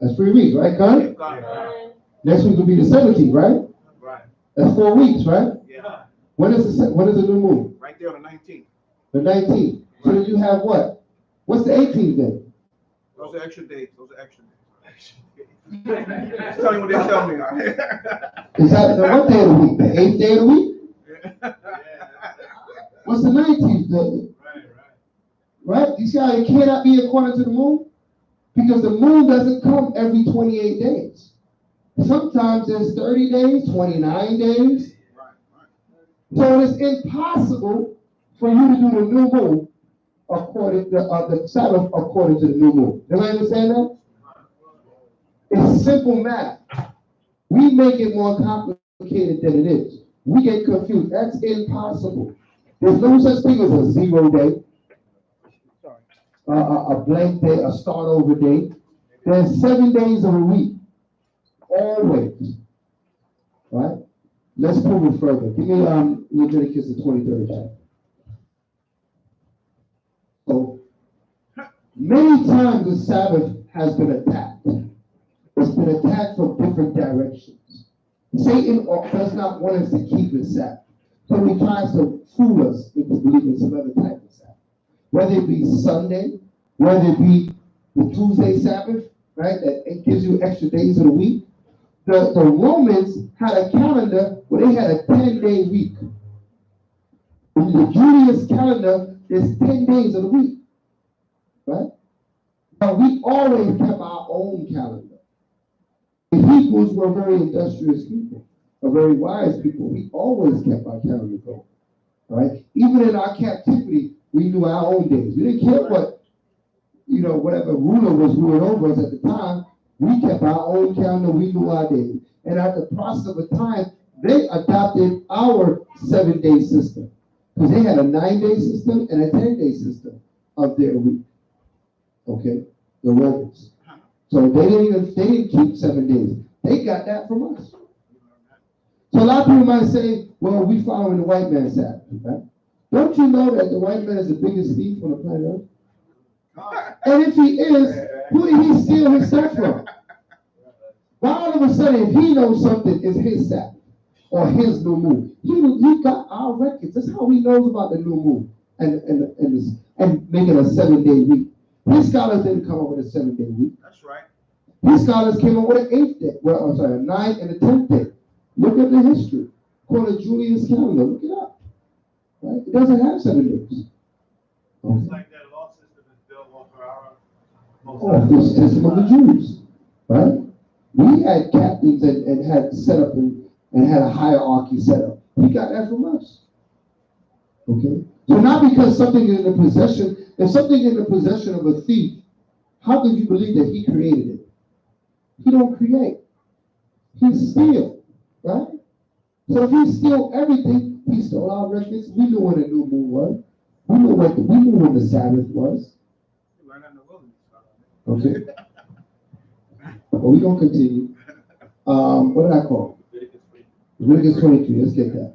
That's 3 weeks, right, Con? Next week will be the 17th, right? Right. That's 4 weeks, right? Yeah. When is the new moon? Right there on the 19th. The 19th. So then you have what? What's the 18th then? Those are extra days. Those are extra days. Just tell me what they tell me. Is that the what day of the week? The 8th day of the week? What's the 19th day? Right? You see how it cannot be according to the moon? Because the moon doesn't come every 28 days. Sometimes there's 30 days, 29 days. So it's impossible for you to do the new moon according to the Sabbath according to the new moon. Do you understand that? It's simple math. We make it more complicated than it is. We get confused. That's impossible. There's no such thing as a 0 day, a blank day, a start over day. There's 7 days of a week. Always. Right? Let's prove it further. Give me Leviticus the 23rd chapter. So many times the Sabbath has been attacked. It's been attacked from different directions. Satan does not want us to keep the Sabbath. So he tries to fool us into believing some other type of Sabbath. Whether it be Sunday, whether it be the Tuesday Sabbath, right? That it gives you extra days of the week. The Romans had a calendar where they had a 10-day week. In the Julius calendar, there's 10 days of the week. Right? But we always kept our own calendar. The Hebrews were very industrious people, a very wise people. We always kept our calendar going. Right? Even in our captivity, we knew our own days. We didn't care what, whatever ruler was ruling over us at the time. We kept our own calendar. We knew our days. And at the process of a time, they adopted our 7-day system. Because they had a 9-day system and a 10-day system of their week. Okay? The Romans. So they didn't keep 7 days. They got that from us. So a lot of people might say, well, we following the white man's Sabbath, right? Don't you know that the white man is the biggest thief on the planet Earth? And if he is, who did he steal his stuff from? Why all of a sudden, if he knows something is his Sabbath or his new moon, he got our records. That's how he knows about the new moon and making a 7-day week. His scholars didn't come up with a 7-day week. That's right. His scholars came up with an 8th day. Well, I'm sorry, a 9th and a 10th day. Look at the history. Called the Julius calendar. Look it up. Right? It doesn't have 7 days. Okay. It's like that law system is built off of our The system of the Jews, right? We had captains and had set up and had a hierarchy set up. We got that from us. Okay? So not because something is in the possession, if something is in the possession of a thief, how can you believe that he created it? He don't create. He steals, right? So if he steal everything, he stole our records. We knew when the new moon was. We knew when the Sabbath was. Okay. Well, we're going to continue. What did I call? Leviticus 23. Let's get that.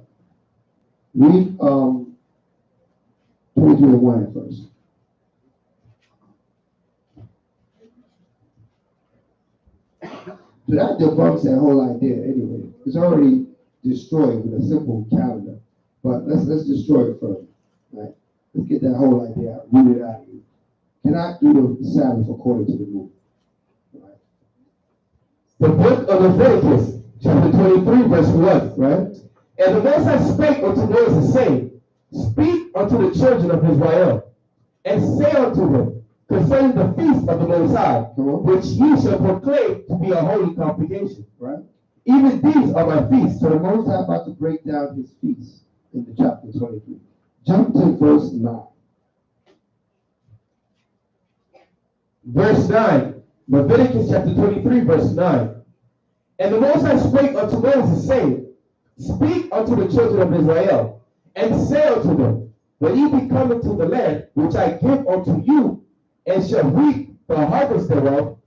Read 23 and 1 at first. So that debunks that whole idea anyway. It's already destroyed with a simple calendar. But let's destroy it first. Right? Let's get that whole idea out, root it out of you. Cannot do the Sabbath according to the moon. Right? The book of Leviticus, chapter 23, verse 1, right? And the Most High spake unto Moses, saying, Speak unto the children of Israel, and say unto them, concerning the feast of the Most High, which ye shall proclaim to be a holy convocation. Right? Even these are my feasts. So the Most High about to break down his feast in the chapter 23. Jump to verse 9. Verse 9, Leviticus chapter 23, verse 9. And the Most High spake unto Moses, saying, Speak unto the children of Israel, and say unto them, when ye be come into the land which I give unto you, and shall reap the harvest thereof,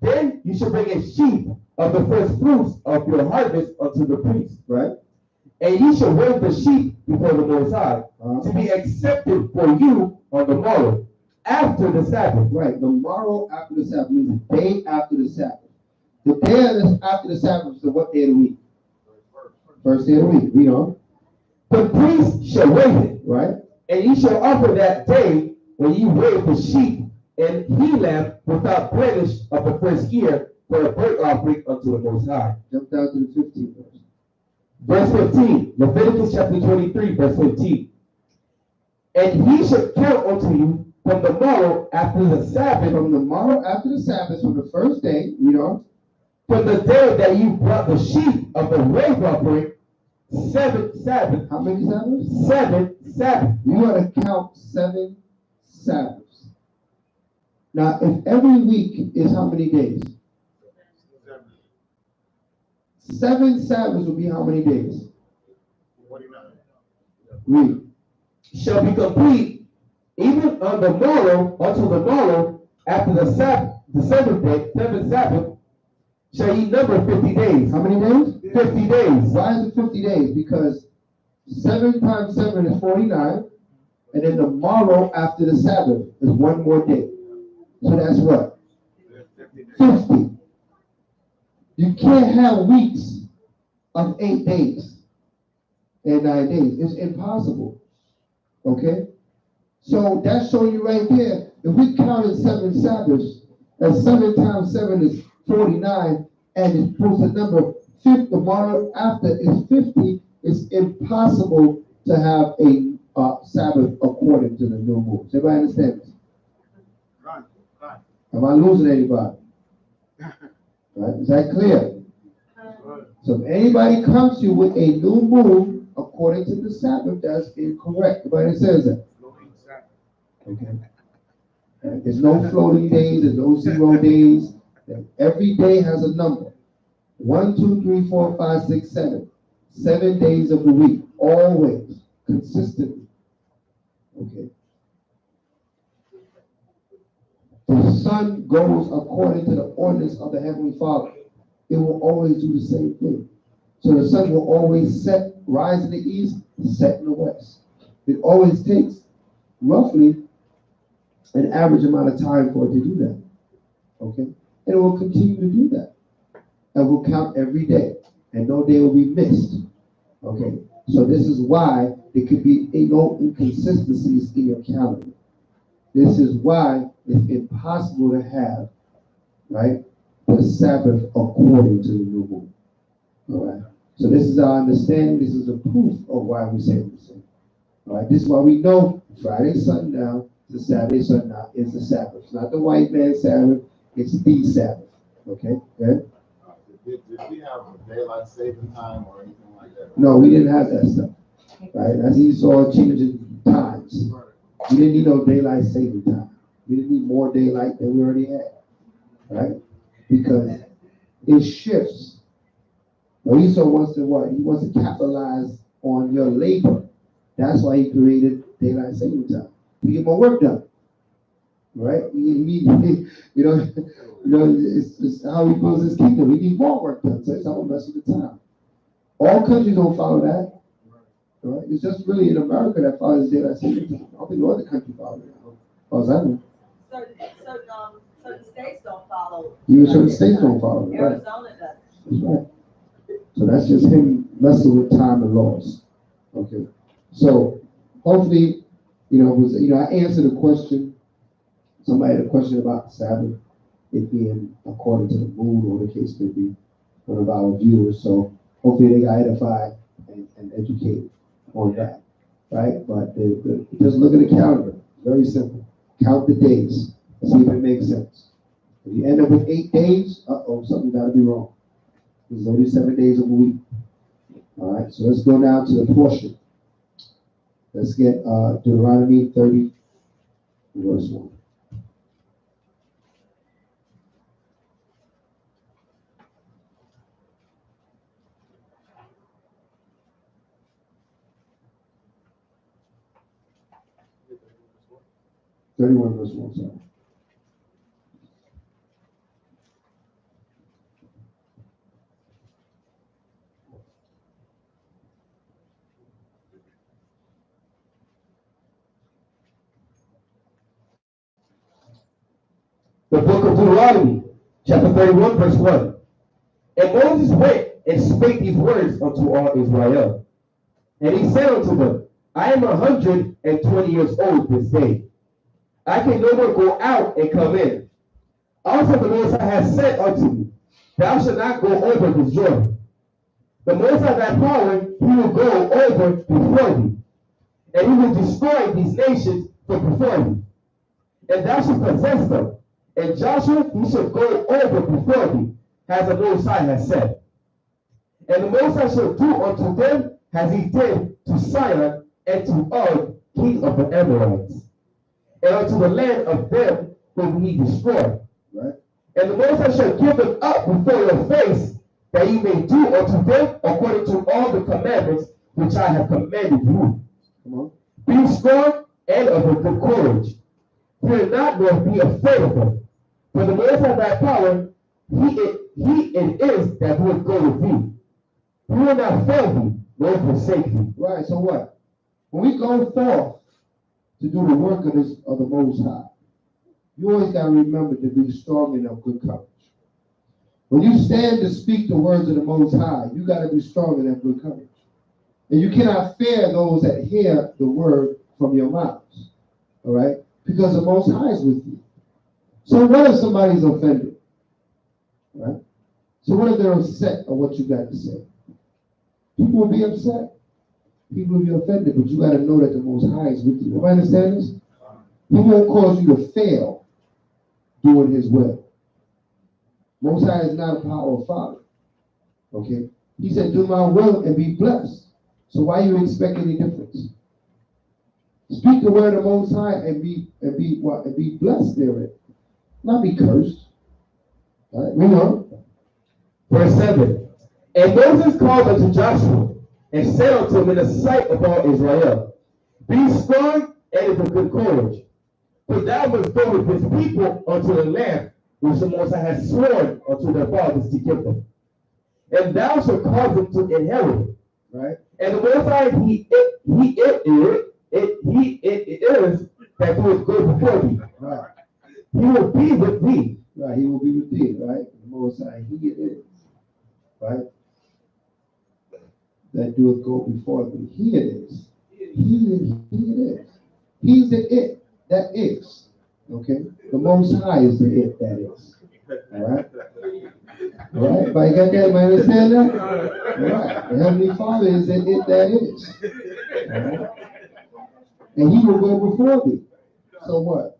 then you shall bring a sheaf of the first fruits of your harvest unto the priest. Right? And ye shall wave the sheep before the Most High, to be accepted for you on the morrow, after the Sabbath. Right. The morrow after the Sabbath means the day after the Sabbath. The day after the Sabbath is the what day of the week? First day of the week. Read on. The priest shall wave it, right? And ye shall offer that day when ye wave the sheep and he lamb without blemish of the first year for a burnt offering unto the Most High. Jump down to the 15th verse. Verse 15, Leviticus chapter 23, verse 15. And he shall count unto you from the morrow after the Sabbath. From the morrow after the Sabbath, from the first day, read on. From the day that you brought the sheep of the wave offering, 7 Sabbaths. How many Sabbaths? 7 Sabbaths. You want to count 7 Sabbaths. Now, if every week is how many days? 7 Sabbaths will be how many days? 49. Read. Shall be complete, even on the morrow, until the morrow, after the Sabbath, the 7th day, 7th Sabbath, shall ye number 50 days. How many days? 50 days. Why is it 50 days? Because 7 times 7 is 49, and then the morrow after the Sabbath is one more day. So that's what? 50. You can't have weeks of 8 days and 9 days. It's impossible. Okay? So that's showing you right there. If we counted 7 Sabbaths, and 7 times 7 is 49, and it's supposed to number 50, the morrow after is 50, it's impossible to have a Sabbath according to the new moon. Does everybody understand this? Right. Am I losing anybody? Right? Is that clear? So if anybody comes to you with a new moon according to the Sabbath, that's incorrect. Everybody says that. Okay. There's no floating days, there's no 0 days. Every day has a number. 1, 2, 3, 4, 5, 6, 7. 7 days of the week, always, consistently. Okay. The sun goes according to the ordinance of the Heavenly Father. It will always do the same thing. So the sun will always rise in the east, set in the west. It always takes roughly an average amount of time for it to do that. Okay? And it will continue to do that. And we'll count every day. And no day will be missed. Okay? So this is why there could be no inconsistencies in your calendar. This is why it's impossible to have, right, the Sabbath according to the new moon. All right? So this is our understanding. This is a proof of why we say the same. All right? This is why we know Friday sundown, the Saturday sundown is the Sabbath. It's not the white man's Sabbath. It's the Sabbath. Okay? Good? Did we have a daylight saving time or anything like that? No, we didn't have that stuff. Right? As you saw changing times. We didn't need no daylight saving time. We didn't need more daylight than we already had. Right? Because it shifts. Now Esau wants to what? He wants to capitalize on your labor. That's why he created daylight saving time. To get more work done. Right? It's how he builds his kingdom. We need more work done. So it's all the rest of the time. All countries don't follow that. Right? It's just really in America that follows daylight saving time. I don't think no other country follows it. As far as I know. So certain states don't follow. Even certain states don't follow it, right? Arizona doesn't. That's right. So that's just him messing with time and laws. Okay. So hopefully, I answered a question. Somebody had a question about Sabbath, it being according to the moon, or the case may be, one of our viewers. So hopefully they got edified and educated on that, right? But just look at the calendar. Very simple. Count the days. See if it makes sense. If you end up with 8 days, something got to be wrong. There's only 7 days of a week. All right, so let's go now to the portion. Let's get Deuteronomy 30, verse 1. Verse 1, sorry. The book of Deuteronomy, chapter 31, verse 1. And Moses went and spake these words unto all Israel. And he said unto them, I am 120 years old this day. I can no more go out and come in. Also the Most High has said unto me, thou shalt not go over this Jordan. The Most High thy power, he will go over before thee, and he will destroy these nations from before thee. And thou shalt possess them. And Joshua, he shall go over before thee, as the Most High has said. And the Most High shall do unto them as he did to Sihon and to Og, king of the Amorites, and unto the land of them whom he destroyed. Right. And the Most High shall give them up before your face, that ye may do unto them according to all the commandments which I have commanded you. Come on. Be strong and of a good courage. Fear not, nor be afraid of them. For the Most High thy power, he it is that will go with thee. He will not fail thee, nor forsake thee. Right, so what? When we go forth to do the work of the Most High, you always got to remember to be strong and of good courage. When you stand to speak the words of the Most High, you got to be strong and have good courage. And you cannot fear those that hear the word from your mouths. All right? Because the Most High is with you. So what if somebody's offended? Right? So what if they're upset at what you got to say? People will be upset. People will be offended, but you got to know that the Most High is with you. You understand this? He won't cause you to fail doing his will. Most High is not a powerful father. Okay? He said, do my will and be blessed. So why you expect any difference? Speak the word of Most High and be what? And be blessed therein. Not be cursed. All right, read on. Verse 7. And Moses called unto Joshua, and said unto him in the sight of all Israel, be strong and of a good courage, for thou must go with this people unto the land which the Most High has sworn unto their fathers to give them. And thou shalt cause them to inherit it. Right? And the Most High, it is that he will go before thee. Right. He will be with thee. Right. He will be with thee. Right? The Most High, he it is. Right? That doeth go before thee. He it is. He it is. He's the it that is. Okay? The Most High is the it that is. All right? All right? Everybody got that? Everybody understand that? All right. The Heavenly Father is the it that is. All right? And he will go before thee. So what?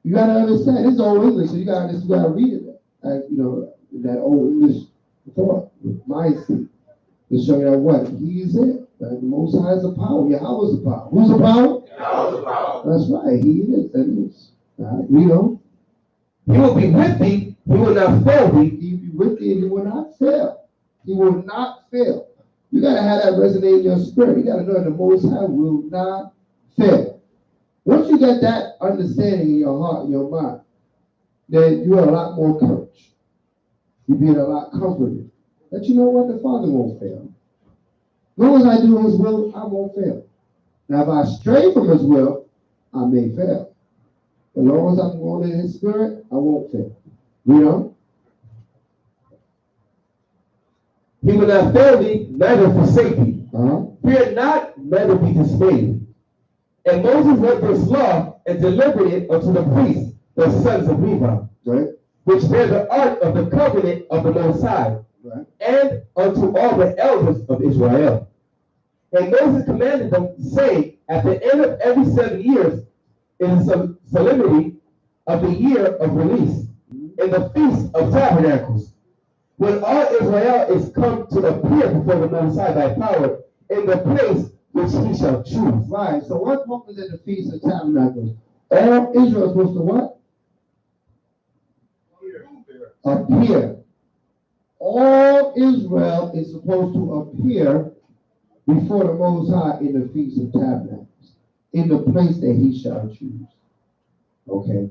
You got to understand. It's old English, so you got to read it. That old English thought, mindset. To show you that what? He's it. Right? The Most High is the power. Yahweh's the power. Who's the power? Yahweh's the power. That's right. He is. That is. All right? Read on. He will be with thee. He will not fail thee. He will be with thee and he will not fail. He will not fail. You got to have that resonate in your spirit. You got to know that the Most High will not fail. Once you get that understanding in your heart, in your mind, then you have a lot more courage. You'll be a lot comforted. That you know what? The Father won't fail. As long as I do his will, I won't fail. Now, if I stray from his will, I may fail. As long as I'm going in his spirit, I won't fail. You know? He will not fail thee, neither forsake thee. Uh-huh. Fear not, neither be dismayed. And Moses wrote this law and delivered it unto the priests, the sons of Levi, Right? which bear the ark of the covenant of the Most High, Right. and unto all the elders of Israel. And Moses commanded them, saying, at the end of every 7 years, in the solemnity of the year of release, in the feast of tabernacles, when all Israel is come to appear before the Most High by power, in the place which he shall choose. Right. So what was in the Feast of Tabernacles? All Israel is supposed to what? Appear. All Israel is supposed to appear before the Most High in the Feast of Tabernacles, in the place that he shall choose. Okay?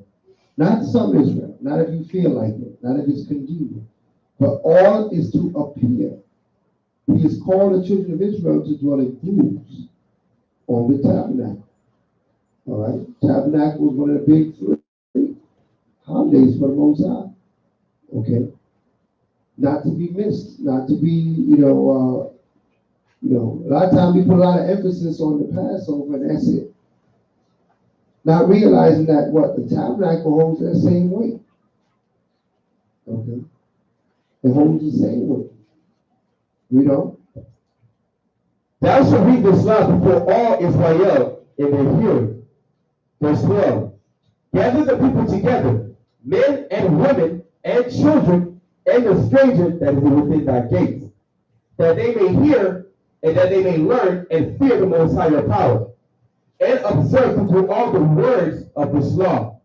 Not some Israel, not if you feel like it, not if it's convenient, but all is to appear. He has called the children of Israel to dwell in groups on the tabernacle. All right? Tabernacle was one of the big three holidays for the Most High. Okay? Not to be missed, not to be, a lot of times we put a lot of emphasis on the Passover, and that's it. Not realizing that the tabernacle holds that same weight. Okay? It holds the same weight. Thou shalt read this law before all Israel in their hearing. Verse 12. Gather the people together, men and women and children, and the stranger that is within thy gates, that they may hear and that they may learn and fear the Most High your power, and observe to do all the words of this law,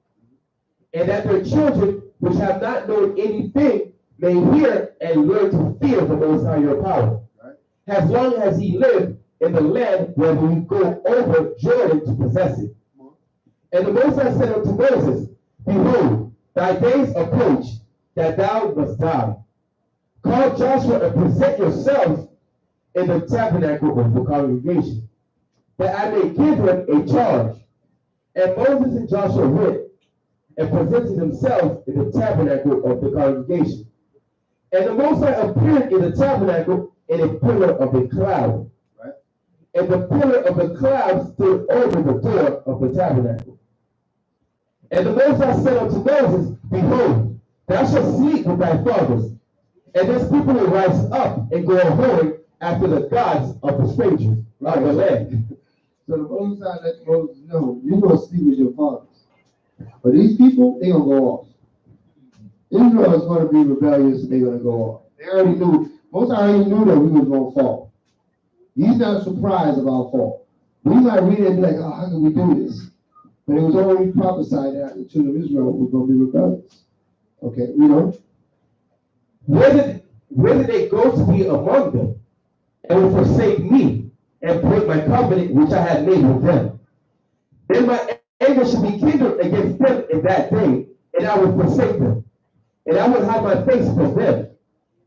and that their children which have not known anything may hear and learn to fear the Most High your power, as long as he lived in the land where we go over Jordan to possess it. And the Most High said unto Moses, behold, thy days approach, that thou must die. Call Joshua and present yourselves in the tabernacle of the congregation, that I may give him a charge. And Moses and Joshua went and presented themselves in the tabernacle of the congregation. And the Most High appeared in the tabernacle in a pillar of a cloud. Right. And the pillar of the cloud stood over the door of the tabernacle. And the Most High said unto Moses, behold, thou shalt sleep with thy fathers, and this people will rise up and go a-whoring after the gods of the strangers of the land. So the Most High let Moses know, you're going to sleep with your fathers. But these people, they're going to go off. Israel is going to be rebellious and they're going to go off. They already knew, Most High already knew that we was going to fall. He's not surprised about fall. We might read it and be like, oh, how can we do this? But it was already prophesied that the children of Israel were going to be rebellious. Okay, Where did they go to be among them, and will forsake me, and break my covenant which I had made with them? Then my anger shall be kindled against them in that day, and I will forsake them, and I will hide my face from them,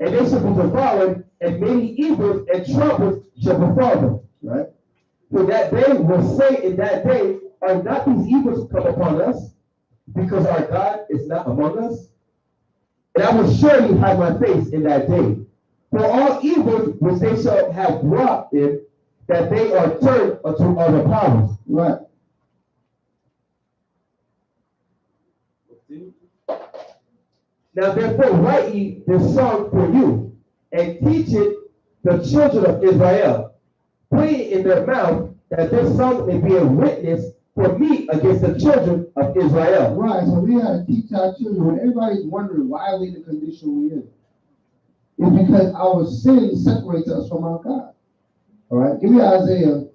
and they shall be devoured, and many evils and troubles shall befall them. Right? For that they will say in that day, are not these evils come upon us, because our God is not among us? And I will surely hide my face in that day. For all evils which they shall have wrought in, that they are turned unto other powers. Right. Now therefore write ye this song for you, and teach it the children of Israel. Put it in their mouth, that this song may be a witness for me against the children of Israel. Right, so we have to teach our children. When everybody's wondering why are we in the condition we're in, it's because our sin separates us from our God. All right, give me Isaiah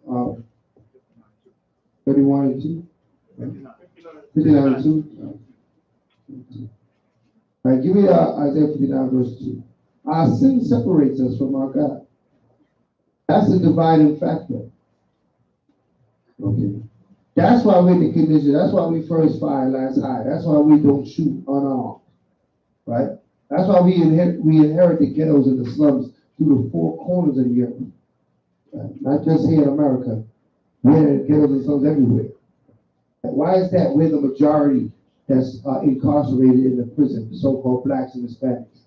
31 and 2. 59 and 2. All right, give me Isaiah 59 verse 2. Our sin separates us from our God. That's the dividing factor. Okay. That's why we're in the condition. That's why we first fire, last high. That's why we don't shoot unarmed. Right? That's why we inherit the ghettos and the slums through the four corners of the earth. Right? Not just here in America. We inherit ghettos and slums everywhere. Why is that we're the majority that's incarcerated in the prison, the so-called blacks and Hispanics?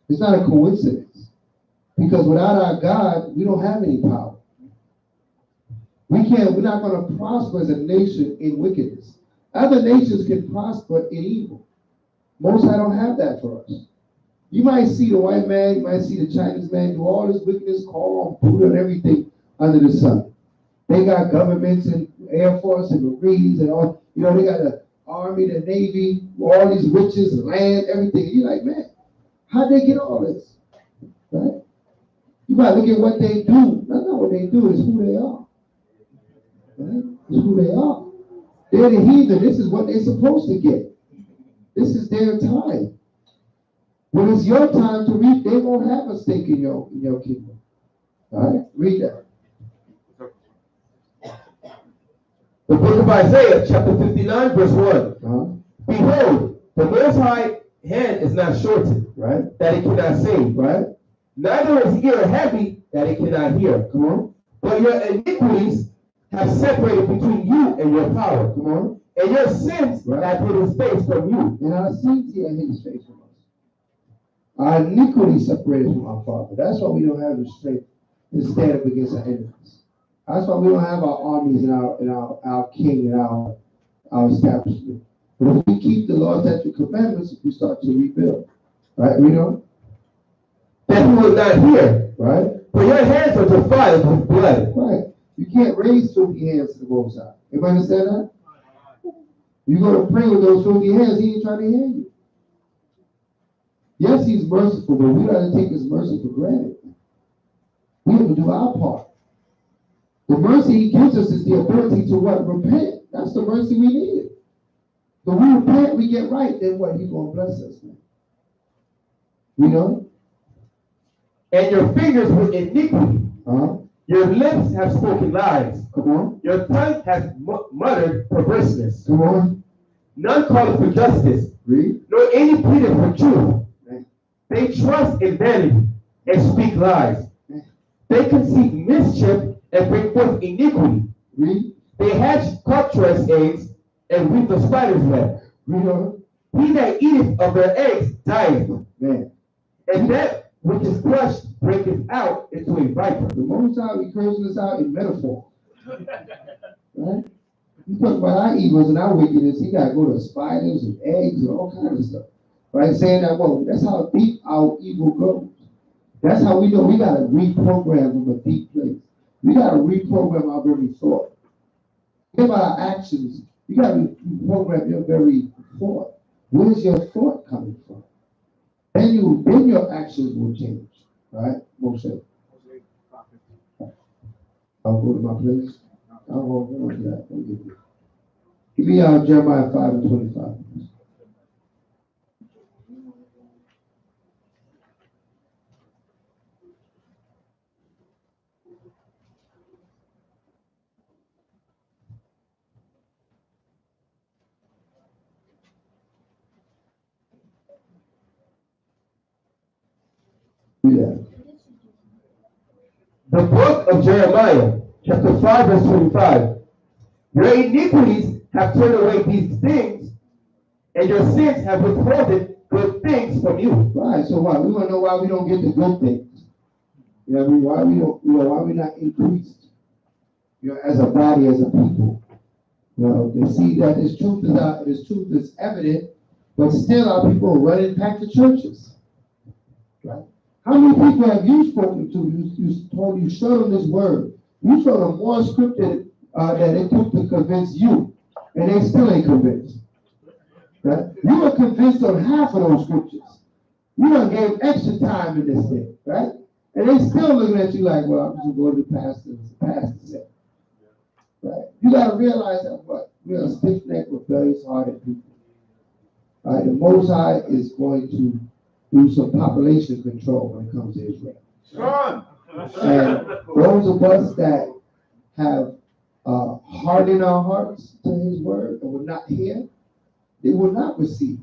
It's not a coincidence. Because without our God, we don't have any power. We're not going to prosper as a nation in wickedness. Other nations can prosper in evil. Most High don't have that for us. You might see the white man, you might see the Chinese man do all this wickedness, call on Buddha and everything under the sun. They got governments and Air Force and Marines and all, they got the Army, the Navy, all these riches, land, everything. And you're like, man, how'd they get all this? Right? You might look at what they do. That's not what they do, it's who they are. Right? It's who they are. They're the heathen. This is what they're supposed to get. This is their time. When it's your time to reap, they won't have a stake in your kingdom. All right? Read that. The book of Isaiah, chapter 59, verse 1. Behold, the Most High hand is not shortened, right, that it cannot save, right? Neither is ear heavy, that it cannot hear. Come on. But your iniquities have separated between you and your power. Come on. And your sins right, have hid his face from you. And our sins here hid his face from us. Our iniquity separated from our Father. That's why we don't have the strength to stand up against our enemies. That's why we don't have our armies and our king and our establishment. But if we keep the law, statutes, commandments, we start to rebuild. Right? We know? That he will not hear. Right? For your hands are defiled with blood. Right. You can't raise filthy hands to the Most High. Everybody understand that? You go to pray with those filthy hands, he ain't trying to hear you. Yes, he's merciful, but we got to take his mercy for granted. We have to do our part. The mercy he gives us is the ability to what? Repent. That's the mercy we need. But we repent, we get right, then what? He's going to bless us, man. You know? And your fingers with iniquity. Your lips have spoken lies. Come on. Your tongue has muttered perverseness. Come on. None calleth for justice. Read. Nor any pleadeth for truth. Right. They trust in vanity and speak lies. Right. They conceive mischief and bring forth iniquity. Read. They hatch cockatrice eggs and weave the spider's web. Read on. He that eateth of their eggs dieth. Man. And that which is crushed breaketh out into a viper. The Most High be cursing us out in metaphor. Right? You talk about our evils and our wickedness, he got to go to spiders and eggs and all kinds of stuff. Right? Saying that, well, that's how deep our evil goes. That's how we know we got to reprogram from a deep place. We got to reprogram our very thought. Give our actions. You got to reprogram your very thought. Where's your thought coming from? Then your actions will change. Right? Moshe. I'll go to my place. I'll go to that. Give me Jeremiah 5 and 25. Yeah. The book of Jeremiah, chapter 5, verse 25. Your iniquities have turned away these things, and your sins have withholded good things from you. Right. So why? We want to know why we don't get the good things. You know what I mean? Why we don't? Why we not increased? As a body, as a people. They see that this truth is out. This truth is evident, but still our people are running back to churches. Right? How many people have you spoken to? You showed them this word. You showed them more scripture that it took to convince you, and they still ain't convinced. Right? You were convinced on half of those scriptures. You done gave extra time in this thing, right? And they still looking at you like, well, I'm just going to the pastor. The pastor said. Right? You got to realize that what? We're a stiff-necked, rebellious-hearted people. Right? The Most High is going to do some population control when it comes to Israel. And those of us that have hardened our hearts to his word and will not hear, they will not receive.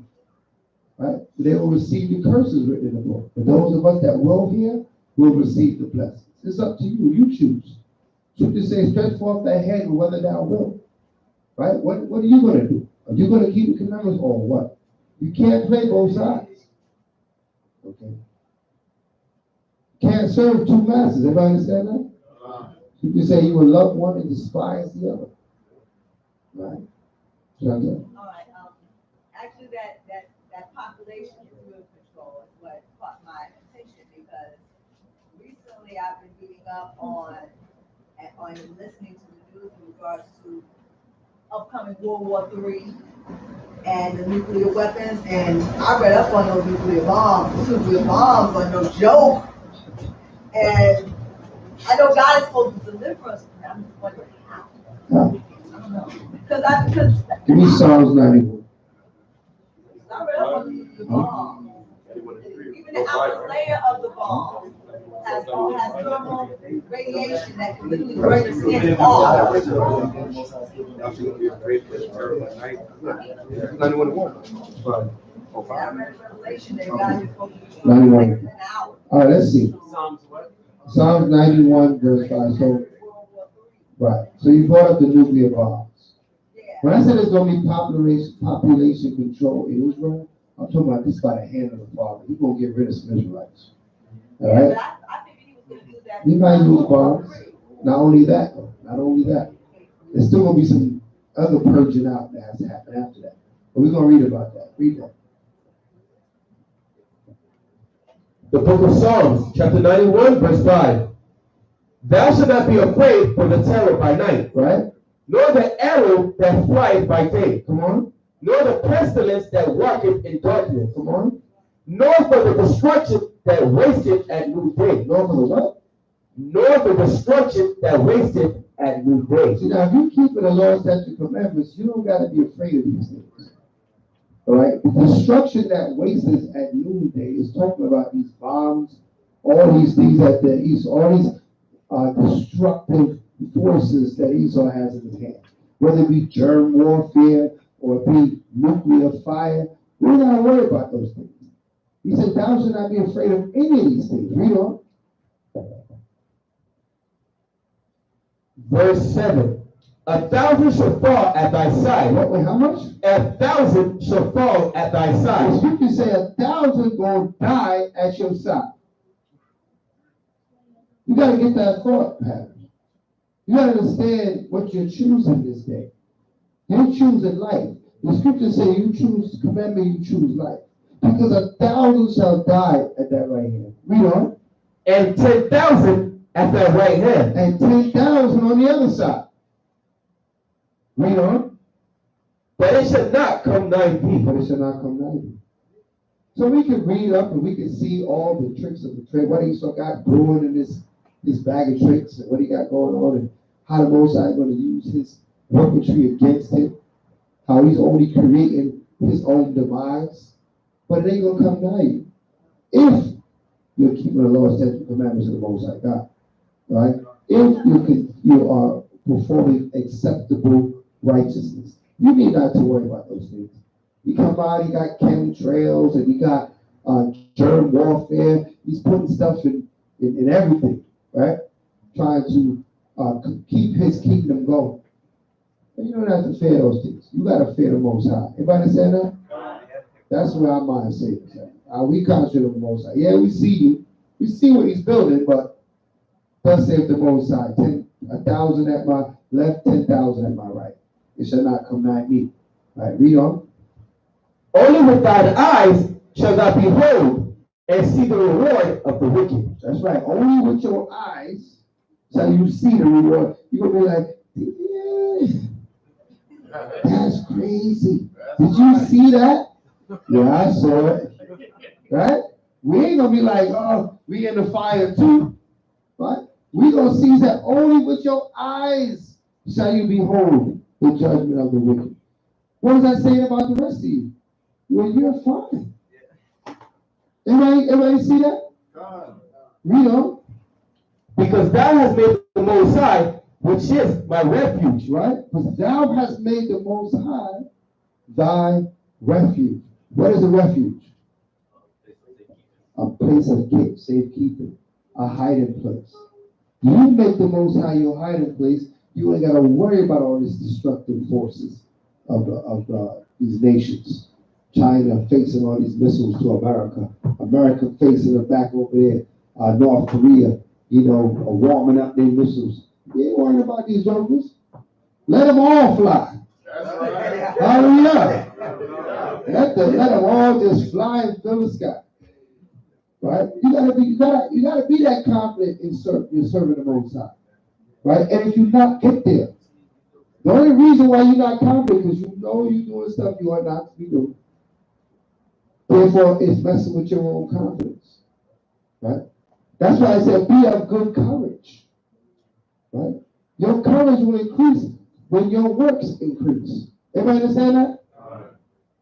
Right? They will receive the curses written in the book. But those of us that will hear will receive the blessings. It's up to you. You choose. Scripture says, stretch forth thy hand and whether thou wilt. Right? What are you going to do? Are you going to keep the commandments or what? You can't play both sides. Okay. Can't serve two masters. Everybody understand that? You can say you will love one and despise the other. Right? All right, actually that population control is what caught my attention because recently I've been reading up on listening to the news in regards to upcoming World War III and the nuclear weapons, and I read up on those nuclear bombs. Nuclear bombs are no joke, and I know God is supposed to deliver us from that. I'm just wondering how. I don't know. Because give me Psalms 91. I read up on the bomb. Even the outer layer of the bomb has thermal radiation that can literally burn the skin off. I read Revelation that God is supposed to destroy 91. an hour. All right, let's see. Psalms what? Psalms 91, verse 5. So, right. So you brought up the nuclear bombs. When I said there's going to be population control in Israel, I'm talking about this by the hand of the Father. He's going to get rid of some Israelites. All right? I figured he was going to do that. He might use bombs. Not only that, though. Not only that. There's still going to be some other purging out that has to happen after that. But we're going to read about that. Read that. The book of Psalms, chapter 91, verse 5. Thou shalt not be afraid for the terror by night, right? Nor the arrow that flieth by day. Come on. Nor the pestilence that walketh in darkness. Come on. Nor for the destruction that wasteth at noonday. Nor for the what? Nor the destruction that wasteth at noonday. See, now, if you keep the law, statutes, and commandments, you don't got to be afraid of these things. All right? The destruction that wasteth at noonday is talking about these bombs, all these things at the east, all these destructive forces that Esau has in his hand. Whether it be germ warfare or it be nuclear fire, we're not worried about those things. He said, thou should not be afraid of any of these things. Read on. Verse 7. 1,000 shall fall at thy side. Wait, how much? 1,000 shall fall at thy side. The scripture say 1,000 gonna die at your side. You got to get that thought pattern. You got to understand what you're choosing this day. You're choosing life. The scripture say you choose commandment, you choose life. Because 1,000 shall die at that right hand. Read on. And 10,000 at that right hand. And 10,000 on the other side. Read on. But it shall not come nigh thee. But it shall not come nigh thee. So we can read up and we can see all the tricks of the trade. What Esau got brewing in this bag of tricks and what he got going on and how the Most High is going to use his weaponry against him. How he's only creating his own demise. But it ain't going to come nigh you. If you're keeping the law, statutes, and commandments of the Most High God. Right? If you are performing acceptable righteousness. You need not to worry about those things. He come out, he got chemtrails, and he got germ warfare. He's putting stuff in everything, right? Trying to keep his kingdom going. And you don't have to fear those things. You got to fear the Most High. Everybody understand that? That's where our mind says that. We concentrate on the Most High. Yeah, we see you. We see what he's building, but thus saith the Most High. 1,000 at my left, 10,000 at my right. It shall not come nigh me. All right, read on. Only with thine eyes shall thou behold and see the reward of the wicked. That's right. Only with your eyes shall you see the reward. You're going to be like, yeah, that's crazy. Did you see that? Yeah, I saw it. Right? We ain't going to be like, oh, we in the fire too. Right? We're going to see that only with your eyes shall you behold the judgment of the wicked. What does that say about the rest of you? Well, you're fine. Everybody see that? Read on. Because thou hast made the Most High, which is my refuge. Right? Because thou hast made the Most High thy refuge. What is a refuge? A place of safekeeping, a hiding place. You make the Most High your hiding place, You ain't got to worry about all these destructive forces of these nations. China facing all these missiles to America. America facing it back over there. North Korea, warming up their missiles. You ain't worrying about these jokers. Let them all fly. Hallelujah. Let them all just fly and fill the sky. Right? You gotta be that confident in serving the Most High. Right? And if you not get there, the only reason why you're not confident is because you know you're doing stuff you ought not to be doing. Therefore, it's messing with your own confidence. Right? That's why I said be of good courage. Right? Your courage will increase when your works increase. Everybody understand that?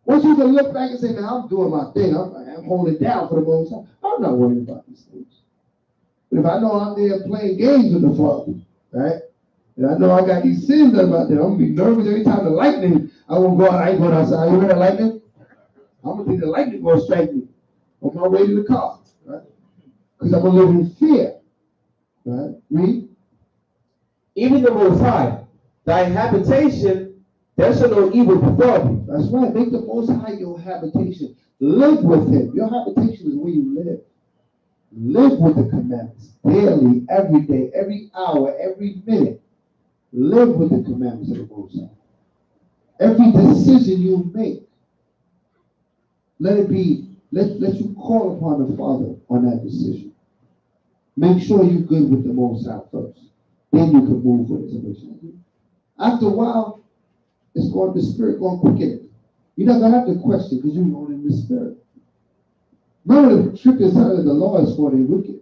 Once you can look back and say, now I'm doing my thing, I'm holding down for the Most High. I'm not worried about these things. But if I know I'm there playing games with the Father, right? And I know I got these sins about there, I'm gonna be nervous every time the lightning. I won't go out. I ain't going outside. You hear that lightning? I'm gonna think the lightning gonna strike me on my way to the car, right? Because I'm gonna live in fear, right? Read. Even the Most High, thy habitation, there shall no evil befall thee. That's right. Make the Most High your habitation. Live with Him. Your habitation is where you live. Live with the commandments daily, every day, every hour, every minute. Live with the commandments of the Most High. Every decision you make, let it be. Let you call upon the Father on that decision. Make sure you're good with the Most High first. Then you can move with it. After a while, the Spirit going to quicken it. You're not going to have to question because you're going in the Spirit. Remember, the scripture says the law is for the wicked.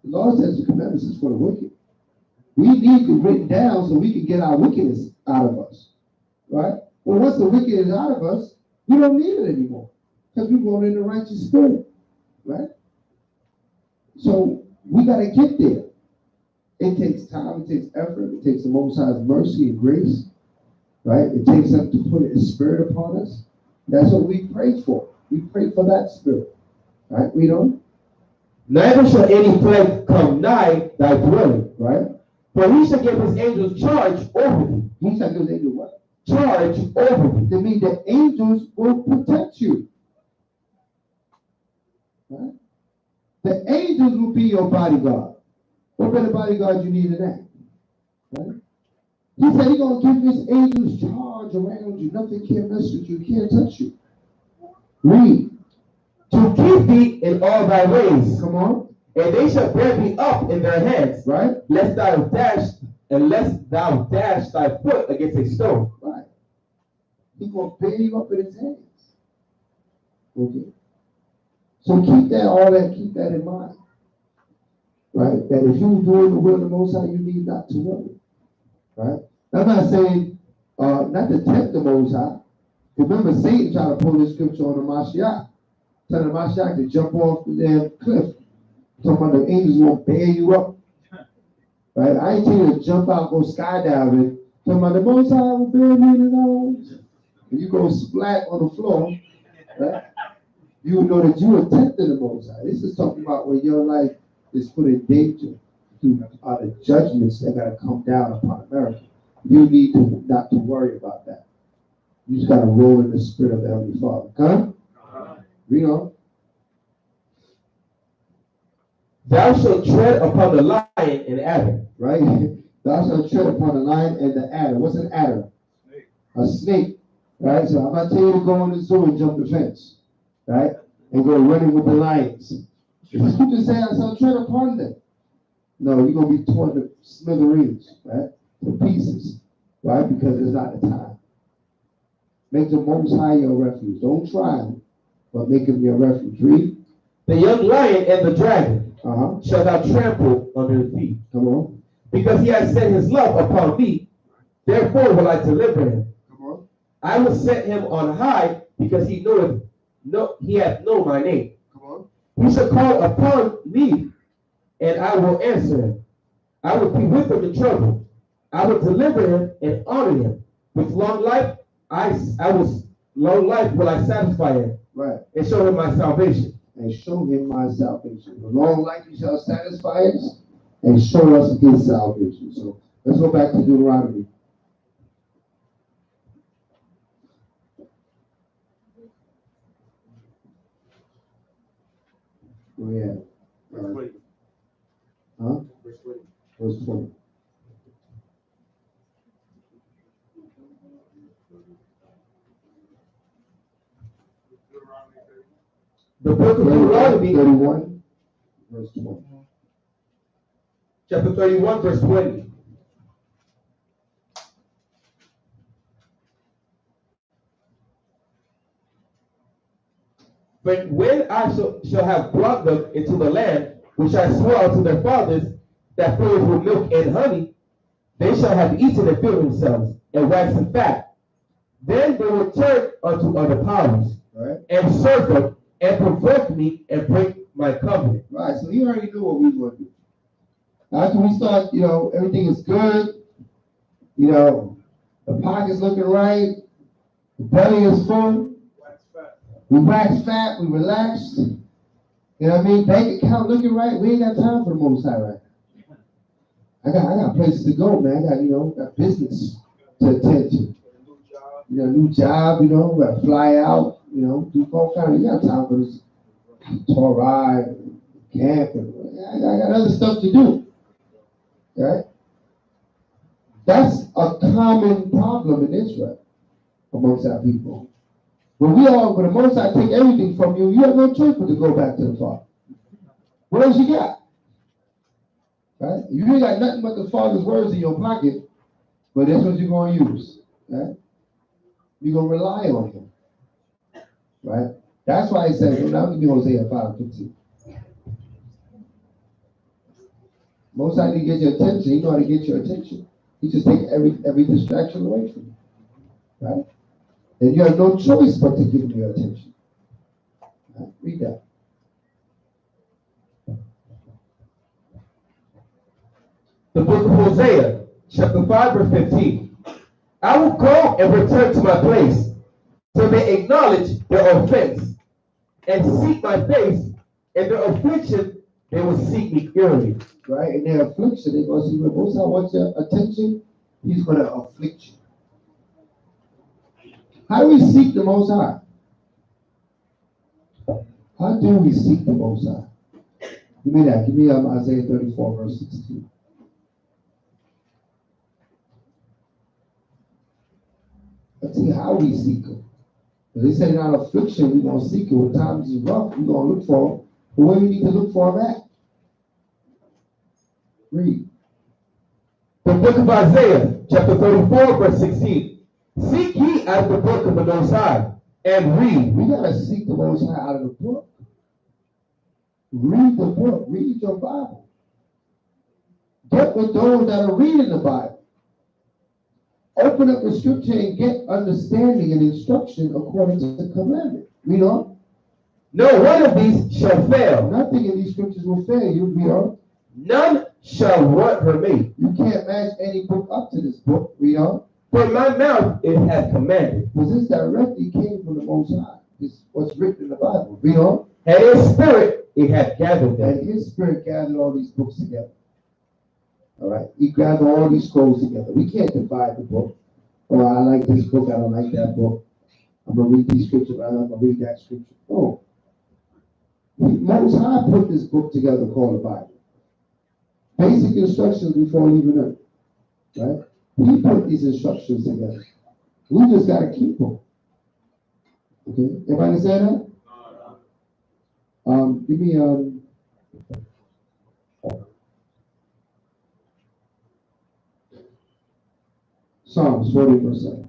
The law says the commandments is for the wicked. We need it written down so we can get our wickedness out of us. Right? Well, once the wicked is out of us, we don't need it anymore because we're going in the righteous spirit. Right? So we got to get there. It takes time, it takes effort, it takes the Most High's mercy and grace. Right? It takes us to put His Spirit upon us. That's what we pray for. We pray for that Spirit. Right? We don't. Neither shall any plague come nigh thy dwelling. Right? For He shall give His angels charge over thee. He shall give His angels what? Charge over thee. That means the angels will protect you. Right? The angels will be your bodyguard. What better bodyguard you need than that? Right? He said He's going to give His angels charge around you. Nothing can mess with you. Can't touch you. Read. To keep thee in all thy ways. Come on. And they shall bear thee up in their hands. Right? Lest thou dash thy foot against a stone. Right. He's going to bear you up in His hands. Okay. So keep that in mind. Right? That if you're doing the will of the Most High, you need not to worry. Right? I'm not saying not to tempt the Most High. Remember, Satan tried to pull this scripture on the Mashiach. Telling the Mashiach to jump off the damn cliff. Talking about the angels won't bear you up. Right? I ain't telling you to jump out, go skydiving. Talking about the Most High will bear you in the arms. And you go splat on the floor. Right? You will know that you are tempting the Most High. This is talking about when your life is put in danger through the judgments that got to come down upon America. You need to not to worry about that. You just got to roll in the Spirit of the Heavenly Father. Come? Read on. Thou shalt tread upon the lion and adder. Right? Thou shalt tread upon the lion and the adder. What's an adder? Snake. A snake. Right? So I'm not telling you to go in the zoo and jump the fence. Right? And go running with the lions. The scripture says, I shall tread upon them. No, you're going to be torn to smithereens, right? To pieces, right? Because it's not the time. Make the Most High your refuge. Don't try him, but make him your refuge. Read. The young lion and the dragon Shall thou trample under the feet. Come on. Because he has set his love upon me, therefore will I deliver him. Come on. I will set him on high, because he hath known my name. Come on. He shall call upon me, and I will answer him. I will be with him in trouble. I will deliver him and honor him. With long life will I satisfy him. Right. And show him my salvation. And show him my salvation. The long life he shall satisfy us and show us his salvation. So Let's go back to Deuteronomy. Oh yeah. Verse 20. Huh? Verse 20. Verse 20. The book of Deuteronomy, 31, verse 20. chapter 31, verse 20. But when I shall have brought them into the land which I swore unto their fathers, that floweth with milk and honey, they shall have eaten and filled themselves, and waxen fat. Then they will turn unto other powers, Right? and serve them, and provoke me, and break my covenant. Right. So he already knew what we were going to do. After we start, everything is good. The pocket's looking right. The belly is full. Wax fat. We wax fat. We relaxed. You know what I mean? Bank account looking right. We ain't got time for the Most High right now. I got places to go, man. I got business to attend to. You got a new job, got to fly out, do all kind of, you got time for this Torah, camp, and I got other stuff to do. Right? That's a common problem in Israel amongst our people. When the Most High take everything from you, you have no choice but to go back to the Father. What else you got? Right? You ain't got nothing but the Father's words in your pocket, but that's what you're going to use. Right? You're going to rely on Him. Right? That's why He says, now give me Hosea 5:15. Most High to get your attention. He know how to get your attention. He just take every distraction away from you. Right? And you have no choice but to give him your attention. Right? Read that. The book of Hosea, chapter 5, verse 15. I will go and return to my place, till they acknowledge their offense, and seek my face, and their affliction they will seek me early. Right? In their affliction, they're going to see when Most High wants your attention, He's going to afflict you. How do we seek the Most High? How do we seek the Most High? Give me that. Give me Isaiah 34, verse 16. Let's see how we seek Him. Because they say in our affliction, we're going to seek Him. When times is rough, we're going to look for Him. But where we need to look for Him at? Read. The book of Isaiah, chapter 34, verse 16. Seek ye out of the book of the Most High, and read. We got to seek the Most High out of the book. Read the book. Read your Bible. Get with those that are reading the Bible. Open up the scripture and get understanding and instruction according to the commandment. Read on. No one of these shall fail. Nothing in these scriptures will fail you. Read on. None shall want her mate. You can't match any book up to this book. Read on. For my mouth it hath commanded. Because this directly came from the Most High. It's what's written in the Bible. Read on. And his spirit it hath gathered them. And His Spirit gathered all these books together. All right? He gathered all these scrolls together. We can't divide the book. Oh, I like this book. I don't like that book. I'm going to read these scriptures. I'm going to read that scripture. Oh. Most High put this book together called the Bible. Basic instructions before leaving earth. Right? He put these instructions together. We just got to keep them. Okay? Everybody understand that? Give me Psalms 40%.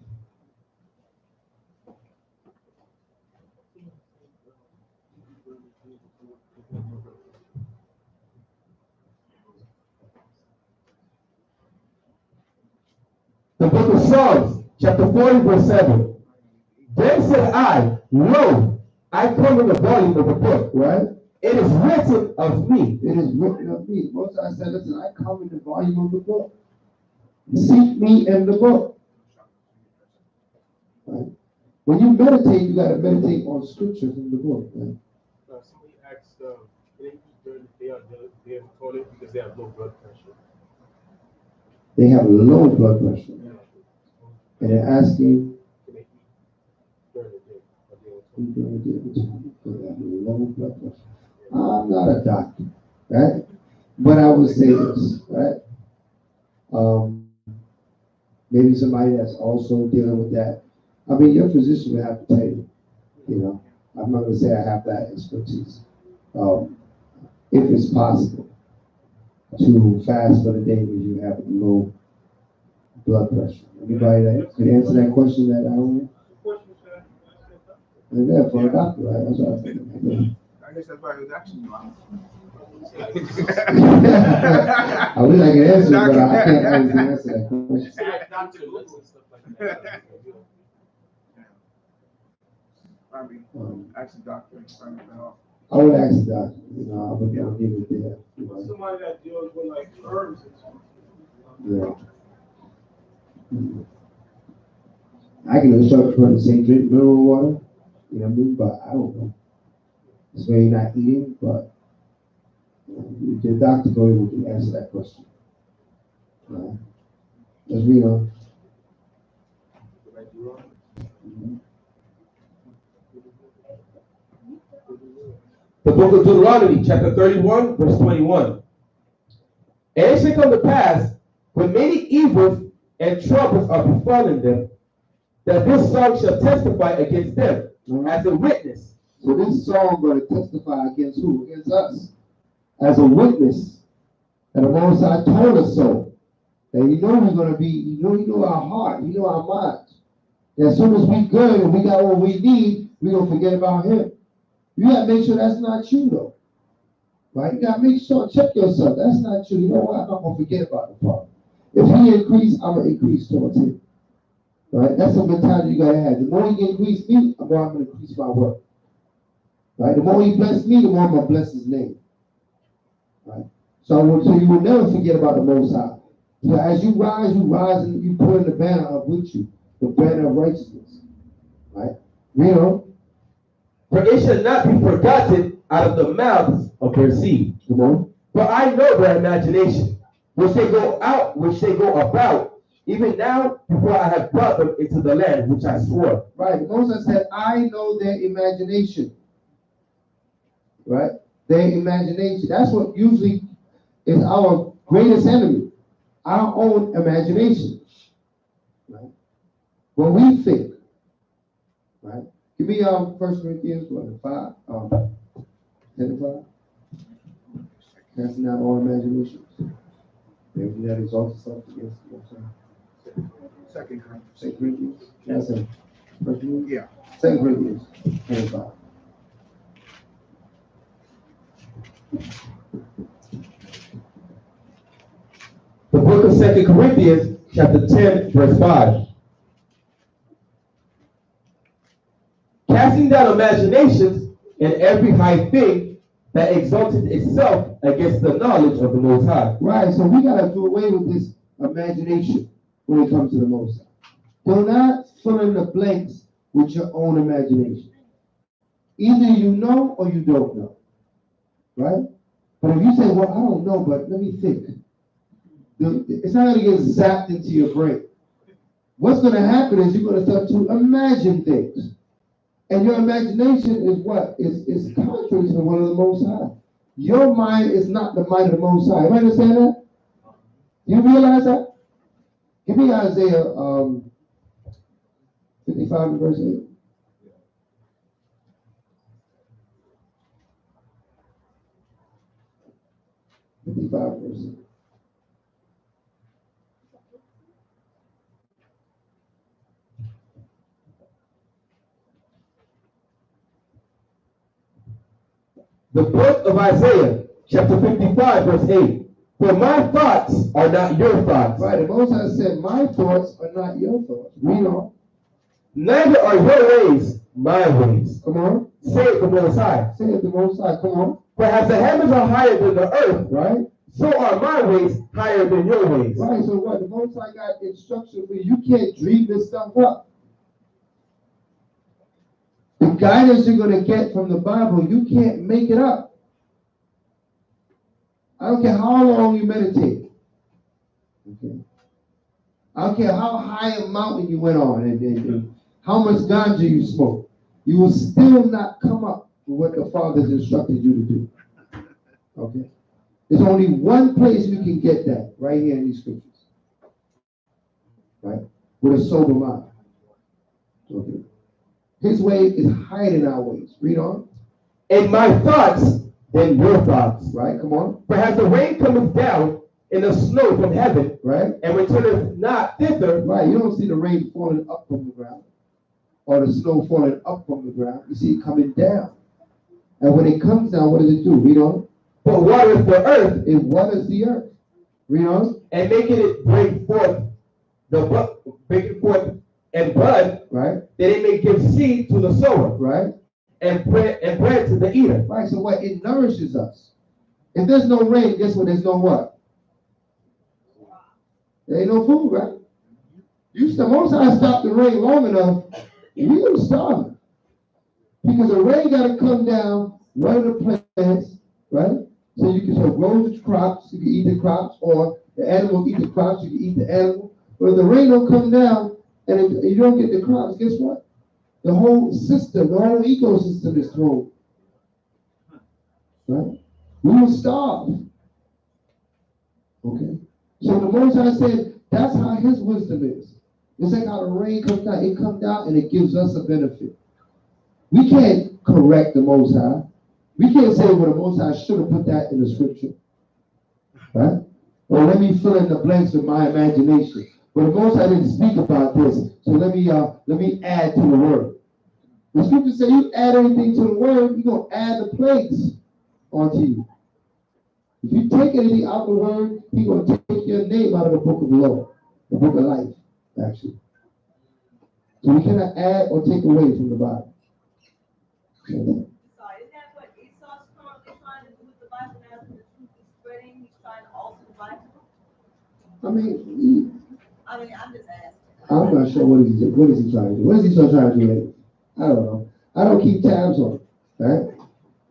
The book of Psalms, chapter 40, verse 7. Then said I, lo, I come in the volume of the book. Right? It is written of me. It is written of me. Most I said, listen, I come in the volume of the book. Seek me in the book. Right? When you meditate, you got to meditate on scripture from the book. Right? Somebody asked, can they eat during the day of the toilet because they have low blood pressure? they have low blood pressure. And they're asking, low blood pressure. I'm not a doctor, right? But I would say this, right? Maybe somebody that's also dealing with that. I mean, your physician will have to tell you, you know. I'm not going to say I have that expertise. If it's possible to fast for the day when you have low blood pressure. Anybody that could answer that question that I don't know? And there for a doctor, right? That's what I was thinking. I guess that's why he was asking you. I wish I could answer it, but I can't answer that question. Probably ask the doctor. I would ask the doctor, you know, I would leave it there. You know. Somebody that deals with like herbs and stuff. Yeah. I can instruct her to say drink mineral water, you know what I mean? But I don't know. It's where you're not eating, but the doctor go able to answer that question. Let's read on. The book of Deuteronomy, chapter 31, verse 21. And it shall come to pass, when many evils and troubles are befalling them, that this song shall testify against them as a witness. So this song going to testify against who? Against us. As a witness. And the Most High told us so. And you know we're going to be, you know our heart, you know our minds. And as soon as we good and we got what we need, we're going to forget about him. You got to make sure that's not you though. Right? You got to make sure, check yourself. That's not you. You know what? I'm not going to forget about the Father. If he increase, I'm going to increase towards him. Right? That's the mentality you got to have. The more he increase me, the more I'm going to increase my work. Right? The more he bless me, the more I'm going to bless his name. Right? So you will never forget about the Most High. So as you rise and you put in the banner up with you, the banner of righteousness. Right? You know? For it shall not be forgotten out of the mouths of their seed. Come on. For I know their imagination, which they go about, even now before I have brought them into the land which I swore. Right. Moses said, I know their imagination. Right? Their imagination. That's what usually is our greatest enemy. Our own imagination. Right? What we think. Right? Give me 1 Corinthians 5, 10 and 5. Casting out all imaginations. Everything that exalts itself against the Most High. 2 Corinthians. 2 Corinthians. That's it. Yeah. 2 Corinthians 10 and 5. The book of 2 Corinthians, chapter 10, verse 5. Casting down imaginations and every high thing that exalted itself against the knowledge of the Most High. Right, so we got to do away with this imagination when it comes to the Most High. Do not fill in the blanks with your own imagination. Either you know or you don't know. Right? But if you say, well, I don't know, but let me think. It's not going to get zapped into your brain. What's going to happen is you're going to start to imagine things. And your imagination is what? Is contrary to the will of the Most High. Your mind is not the mind of the Most High. You understand that? You realize that? Give me Isaiah 55 and verse 8. Verse 8. The book of Isaiah, chapter 55, verse 8. For my thoughts are not your thoughts. Right, the Most High said, my thoughts are not your thoughts. Read on. Neither are your ways my ways. Come on. Say it the Most High. Say it the Most High. Come on. For as the heavens are higher than the earth, right? So are my ways higher than your ways. Right, so what? The Most High got instruction for you. You can't dream this stuff up. The guidance you're going to get from the Bible, you can't make it up. I don't care how long you meditate. Okay. I don't care how high a mountain you went on and how much ganja you smoked. You will still not come up with what the Father's instructed you to do. Okay? There's only one place we can get that, right here in these scriptures. Right? With a sober mind. Okay. His way is higher than our ways. Read on. And my thoughts than your thoughts. Right? Come on. Perhaps the rain cometh down and the snow from heaven, right? And returneth not thither. Right. You don't see the rain falling up from the ground or the snow falling up from the ground. You see it coming down. And when it comes down, what does it do? Read on. But watereth the earth. It waters the earth. Read on. And making it bring forth making forth and bud, right? That it may give seed to the sower, right? And bread to the eater. Right. So what? It nourishes us. If there's no rain, guess what? There's no what? There ain't no food, right? Most I stop the rain long enough, we gonna starve. Because the rain gotta come down, water the plants, right? So you can grow the crops, you can eat the crops, or the animal eat the crops, you can eat the animal. But if the rain don't come down and you don't get the crops, guess what? The whole system, the whole ecosystem is thrown. Right? We will starve. Okay? So the Most High said, that's how his wisdom is. It's like how the rain comes down. It comes down and it gives us a benefit. We can't correct the Most High. We can't say, well, the Most High should have put that in the scripture. Right? Or let me fill in the blanks with my imagination. But the Most High didn't speak about this. So let me add to the word. The scripture says you add anything to the word, you're going to add the plagues onto you. If you take anything out of the word, he's going to take your name out of the book of the law, the book of life, actually. So we cannot add or take away from the Bible. So is that what Esau's currently trying to do with the Bible now that the truth is spreading? He's trying to alter the Bible? I'm just asking. I'm not sure what is he trying to do. What is he trying to do? I don't know. I don't keep tabs on it, right?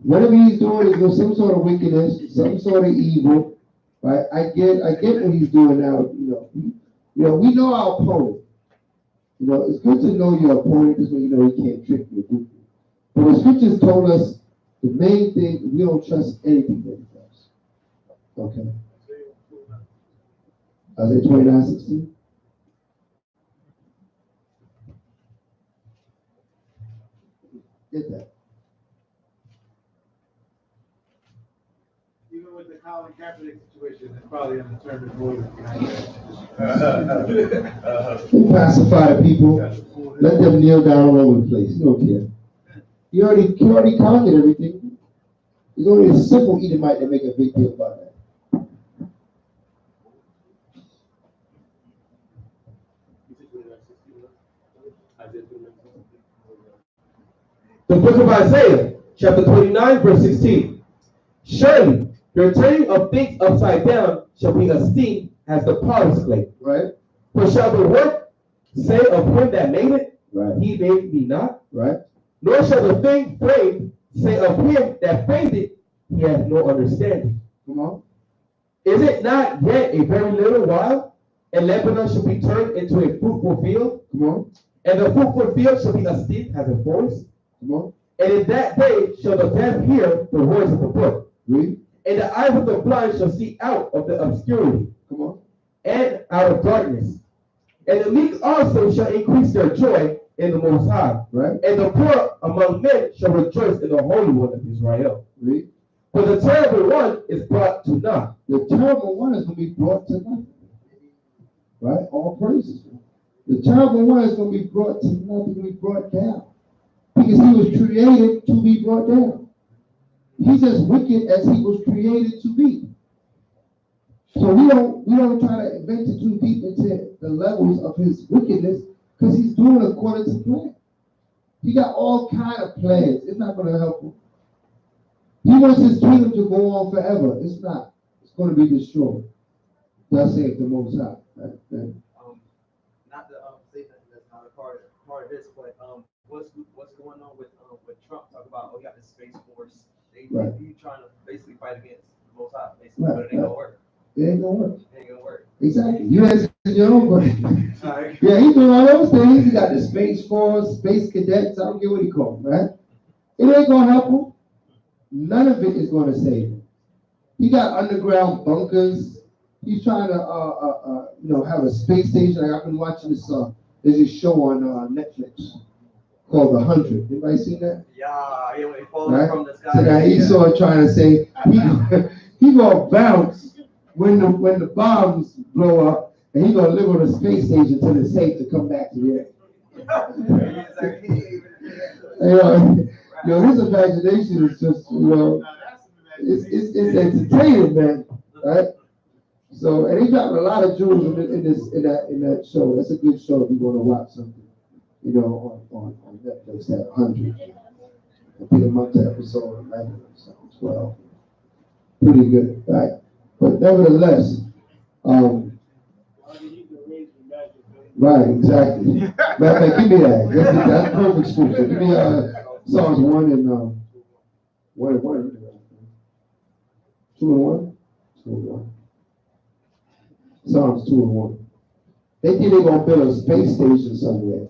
Whatever he's doing is some sort of wickedness, some sort of evil, right? I get what he's doing now. We know our opponent. It's good to know your opponent because you know he can't trick you. But the scriptures told us the main thing, we don't trust anything that he does. Okay. Isaiah 29:16. Get that. Even with the Colin Kaepernick situation, it's probably an determined motive behind that. Pacify the people. Let them kneel down all over the place. You don't care. He already conquered everything. It's only a simple Edomite that make a big deal about that. The book of Isaiah, chapter 29, verse 16. Surely the turning of things upside down shall be esteemed as the potter's clay. Right. For shall the work say of him that made it, right, he made me not? Right. Nor shall the thing framed say of him that framed it, he has no understanding. Come on. Is it not yet a very little while, and Lebanon shall be turned into a fruitful field? Come on. And the fruitful field shall be esteemed as a forest? Come on. And in that day shall the deaf hear the words of the book. Read. And the eyes of the blind shall see out of the obscurity. Come on. And out of darkness. And the meek also shall increase their joy in the Most High. Right. And the poor among men shall rejoice in the Holy One of Israel. Read. For the terrible one is brought to naught. The terrible one is going to be brought to nothing. Right? All praises. The terrible one is going to be brought to nothing, going to be brought down. Because he was created to be brought down. He's as wicked as he was created to be. So we don't try to venture too deep into the levels of his wickedness because he's doing according to plan. He got all kind of plans. It's not going to help him. He wants his kingdom to go on forever. It's not. It's going to be destroyed. Thus saith the Most High. Right? Not to say that that's not a part of this, but what's going on with Trump? Talk about he got the Space Force. They trying to basically fight against the Most High, basically, but it ain't gonna work. It ain't gonna work. It ain't gonna work. Exactly. You answered your own question. Alright. Yeah, he's doing all those things. He got the Space Force, Space Cadets, I don't care what he called them, right? It ain't gonna help him. None of it is gonna save him. He got underground bunkers. He's trying to, have a space station. Like I've been watching this. There's this show on Netflix called The 100. Anybody seen that? Yeah, when he falls Right? from the sky. So now Esau trying to say he gonna bounce when the bombs blow up, and he gonna live on a space station till it's safe to come back to the earth. His imagination is just, it's entertaining, man, right? So, and he dropped a lot of jewels in that show. That's a good show if you want to watch something, on Netflix. That 100. I think I'm up to episode 11 or something, 12. Pretty good, right? But nevertheless, right, exactly. Matter of fact, give me that. That's perfect scripture. Give me Psalms 1 and 1 and 1. 2 and 1? 2 and 1. Psalms 2 and 1. They think they're going to build a space station somewhere.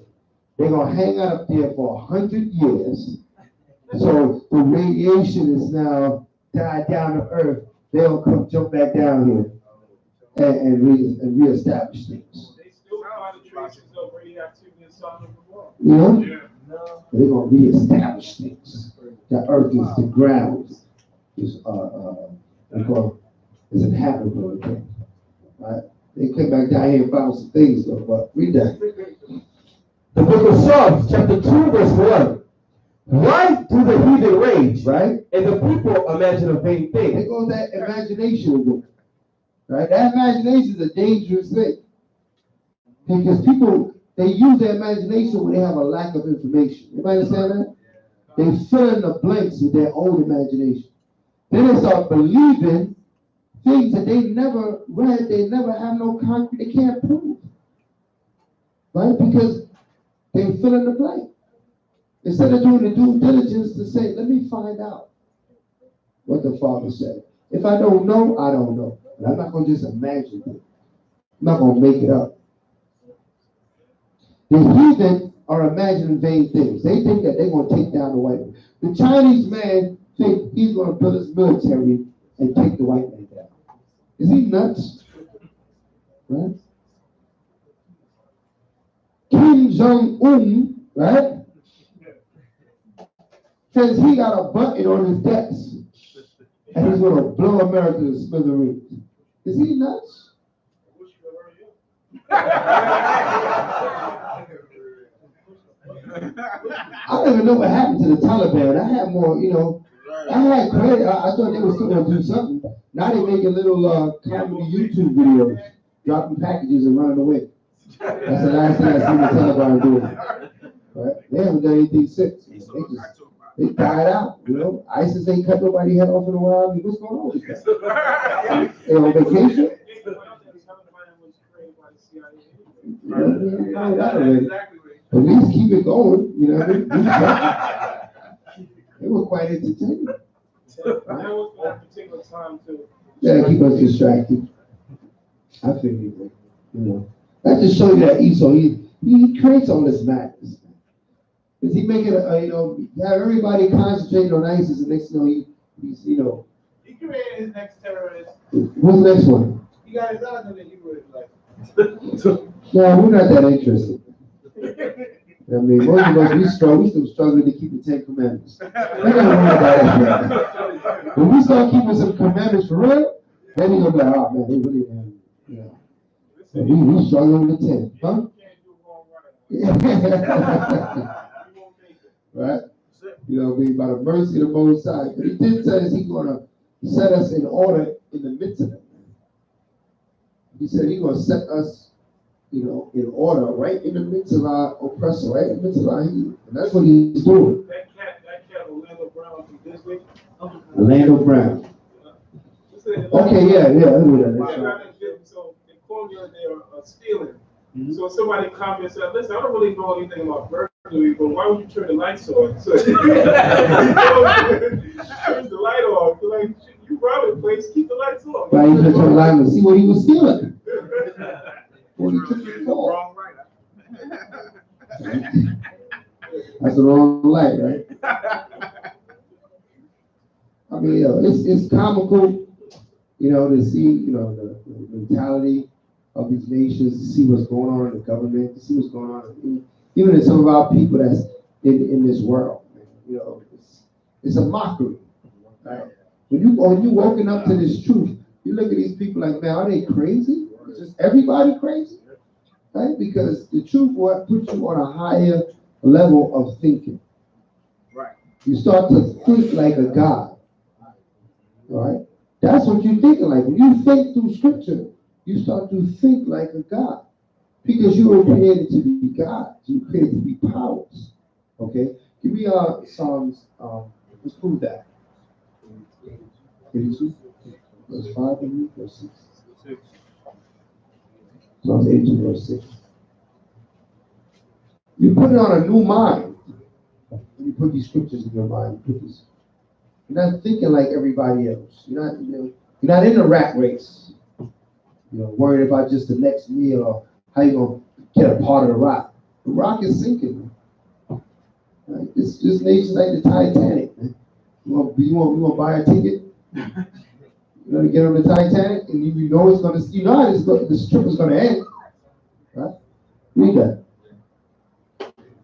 They're going to hang out up there for 100 years. So the radiation is now died down to Earth. They'll come jump back down here and reestablish things. They still find the traces of radioactivity in Sodom and Gomorrah. They're going to reestablish things. The Earth is the ground. Is inhabitable again. Right? They came back down here and found some things though, but read that. The book of Psalms, chapter 2, verse 1. Why do the heathen rage, right? And the people imagine a vain thing. There goes that imagination again. Right? That imagination is a dangerous thing. Because people, they use their imagination when they have a lack of information. Everybody understand that? They fill in the blanks with their own imagination. Then they start believing things that they never read, they never have no concrete, they can't prove. Right? Because they fill in the blank. Instead of doing the due diligence to say, let me find out what the Father said. If I don't know, I don't know. And I'm not going to just imagine it. I'm not going to make it up. The heathen are imagining vain things. They think that they're going to take down the white man. The Chinese man thinks he's going to build his military and take the white man down. Is he nuts? Right? Kim Jong-un, right, says he got a button on his desk and he's going to blow America to smithereens. Is he nuts? I don't even know what happened to the Taliban. I had more, I had credit. I thought they were still going to do something. Now they making little comedy YouTube videos, dropping packages and running away. That's the last thing I seen the Taliban doing. Right? They haven't done anything since. They died out. ISIS ain't cut nobody head off in a while. I mean, what's going on with that? They on vacation? At least keep it going. They were quite entertaining. Yeah, keep us distracted. I figure, that just shows you that Esau, he creates all this madness. Because he make it, have everybody concentrating on ISIS, and next he's, He created his next terrorist. Who's the next one? He got his eyes on the Hebrew like. No, we're not that interested. I mean, most of us, we still struggling to keep the 10 Commandments. We're not worried about that. When we start keeping some commandments for real, then we're going to be like, oh man, they really, we struggling with 10, huh? Right? By the mercy of the Most High. But he did say he's going to set us in order in the midst of it. He said he's going to set us, in order, right in the midst of our oppressor, right in the midst of our heathen. And that's what he's doing. That cat, Orlando Brown from Disney. Orlando Brown. Okay, yeah. So they call you they're stealing. Mm-hmm. So somebody comments, said, listen, I don't really know anything about burglary, but why would you turn the lights on? So turn the light off. Like, you robbed the place, keep the lights on. Right, you turn the light on and see what he was stealing. before the children fall. Wrong, right? That's the wrong light, right? I mean, it's comical, to see, the mentality of these nations, to see what's going on in the government, to see what's going on, even in some of our people that's in this world. It's a mockery, right? When you woken up to this truth, you look at these people like, man, are they crazy? Is just everybody crazy? Right? Because the truth will put you on a higher level of thinking. Right. You start to think like a God. All right? That's what you're thinking like. When you think through scripture, you start to think like a God. Because you were created to be gods. You were created to be powers. Okay? Give me Psalms, let's prove that. 82, verse 5 and verse 6. Psalms 82, verse 6. You put it on a new mind. When you put these scriptures in your mind, you're not thinking like everybody else. You're not in a rat race. Worried about just the next meal or how you gonna get a part of the rock. The rock is sinking. Right? This nation's like the Titanic. Man. You want to buy a ticket? To get on the Titanic, and you know it's gonna. You know how this trip is gonna end. Right? Read that.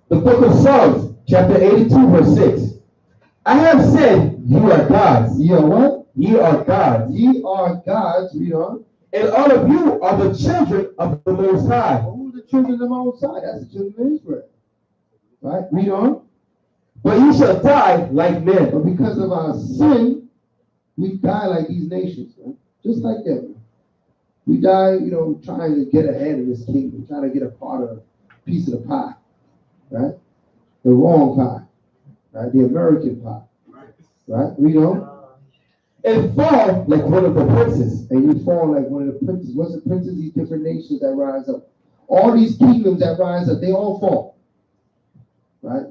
The book of Psalms, chapter 82, verse 6. I have said, ye are gods. Ye are what? Ye are gods. Ye are gods. Read on. And all of you are the children of the Most High. Who's the children of the Most High? That's the children of Israel. Right? Read on. But you shall die like men. But because of our sin, we die like these nations. Right? Just like them. We die, trying to get ahead of this kingdom, trying to get a part of a piece of the pie. Right? The wrong pie. Right? The American pie. Right? Read on. And fall like one of the princes. And you fall like one of the princes. What's the princes? These different nations that rise up. All these kingdoms that rise up, they all fall. Right?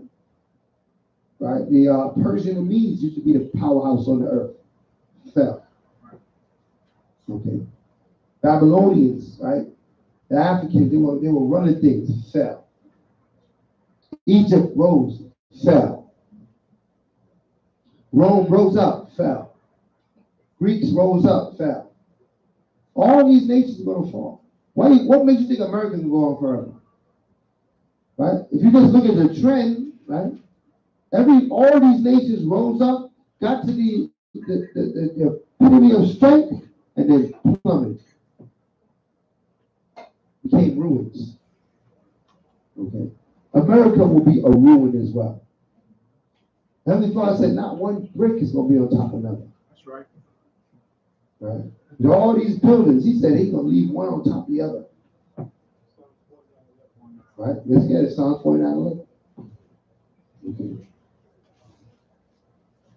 Right? The Persian and Medes used to be the powerhouse on the earth. Fell. Okay. Babylonians, right? The Africans, they were running things. Fell. Egypt rose. Fell. Rome rose up. Fell. Greeks rose up, fell. All these nations are going to fall. What makes you think Americans will go on forever? Right? If you just look at the trend, right? All these nations rose up, got to the epitome of strength, and then plummeted. Became ruins. Okay. America will be a ruin as well. Heavenly Father said not one brick is going to be on top of another. That's right. Right? And all these buildings, he said he's going to leave one on top of the other. Right? Let's get it. Psalms 49:11. Okay.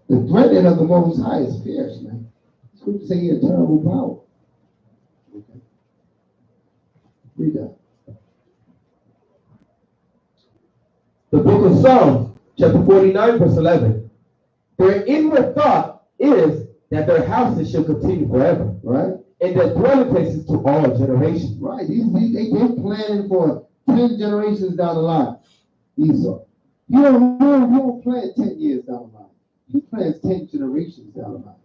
The threatening of the Most High is fierce, man. Scripture say he had terrible power. Okay. Read that. The book of Psalms, chapter 49, verse 11. Their inward thought is that their houses shall continue forever. Right? And their dwelling places to all generations. Right. They're planning for 10 generations down the line. Esau. You don't plan 10 years down the line. He plans 10 generations down the line.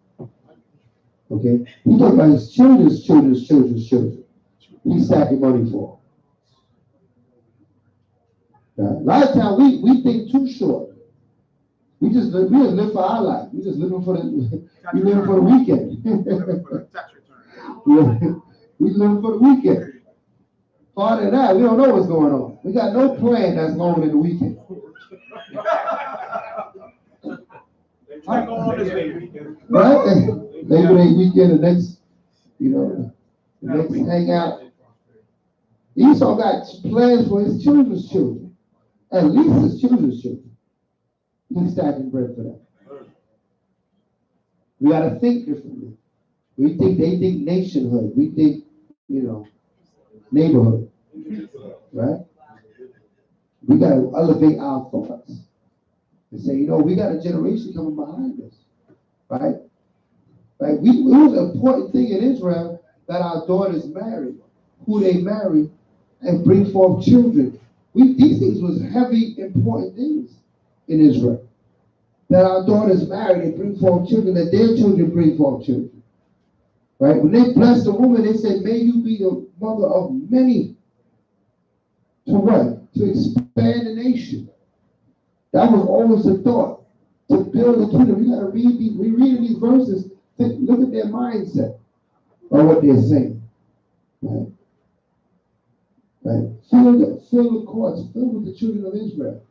Okay? He talking about his children's children. He's stacking money for. Right? A lot of times we think too short. We just live for our life. We just living for the weekend. We living for the weekend. Farther than that, we don't know what's going on. We got no plan that's longer than the weekend. Right? Labor Day weekend, the next hangout. Esau got plans for his children's children. At least his children's children. He's stacking bread for them. We got to think differently. They think nationhood. We think, neighborhood. Right? We got to elevate our thoughts and say, we got a generation coming behind us. Right? Right? It was an important thing in Israel that our daughters marry. Who they marry and bring forth children. These things was heavy, important things in Israel. That our daughters marry, they bring forth children, that their children bring forth children. Right? When they blessed the woman, they said, may you be the mother of many. To what? To expand the nation. That was always the thought. To build the kingdom. You got to read these verses. Look at their mindset of what they're saying. Right? Right? Fill the courts, fill with the children of Israel.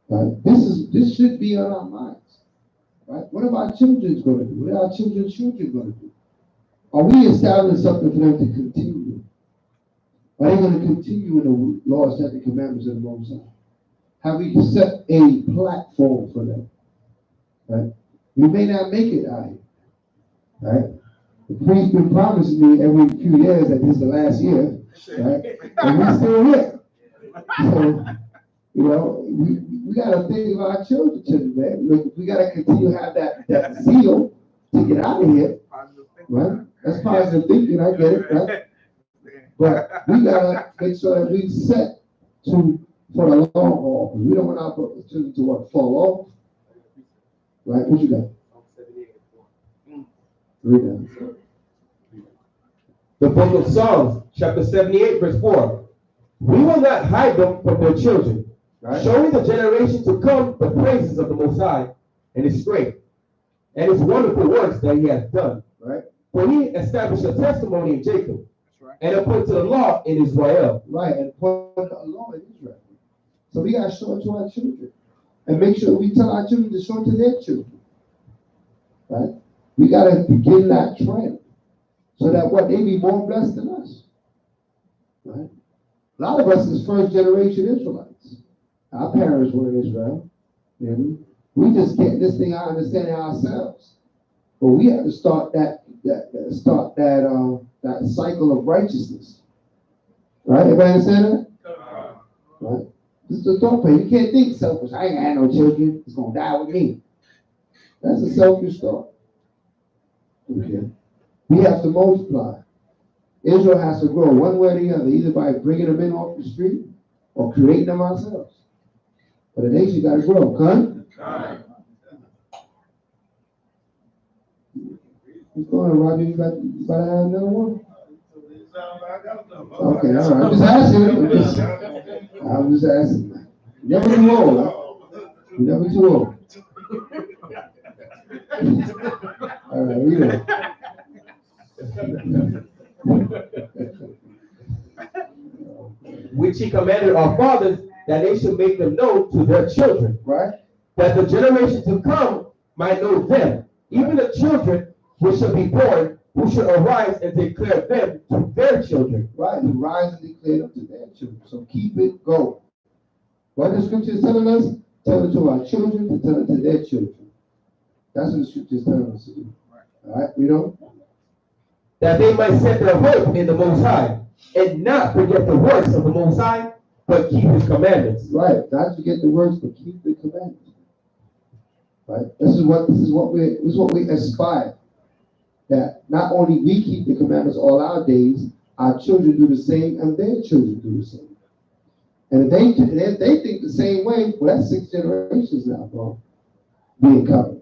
Right? This should be on our minds. Right? What are our children going to do? What are our children's children going to do? Are we establishing something for them to continue? Are they going to continue in the laws, statutes, commandments of the Most High? Have we set a platform for them? Right? We may not make it out here. Right? The priest's been promising me every few years that this is the last year. Right? And we're still here. So, you know, we got to think of our children, man. We got to continue to have that zeal to get out of here. Right? That's positive thinking. I get it. Right? But we got to make sure that we set for the long haul. We don't want our children to fall off. Right? What you got? Read that. The book of Psalms, chapter 78, verse 4. We will not hide them from their children, right, showing the generation to come the praises of the Most High and his strength and his wonderful works that he has done. Right. For he established a testimony in Jacob, right, and appointed a law in Israel. Right, and appointed a law in Israel. So we got to show it to our children. And make sure we tell our children to show it to their children. Right? We got to begin that trend. So that they be more blessed than us. Right? A lot of us is first generation Israelites. Our parents were in Israel. We just get this thing out understanding ourselves. But we have to start that cycle of righteousness. Right? Everybody understand that? Right? This is the thought pain. You can't think selfish. I ain't had no children. It's gonna die with me. That's a selfish thought. Okay. We have to multiply. Israel has to grow one way or the other, either by bringing them in off the street or creating them ourselves. But the nation got to grow. Come? What's going on, Roger? You got to have another one? Okay, all right. I'm just asking. You're never too old. You're never too old. All right, read it. Which he commanded our fathers that they should make them known to their children, right? That the generation to come might know them, even the children which shall be born, who should arise and declare them to their children. Right, who rise and declare them to their children. So keep it going. What the scripture is telling us, tell it to our children, to tell it to their children. That's what the scripture is telling us to do. All right, we don't? That they might set their hope in the Most High, and not forget the works of the Most High, but keep his commandments. Right, not forget the works, but keep the commandments. Right? This is what we aspire. That not only we keep the commandments all our days, our children do the same, and their children do the same. And if they think the same way, well, that's 6 generations now, bro, being covered.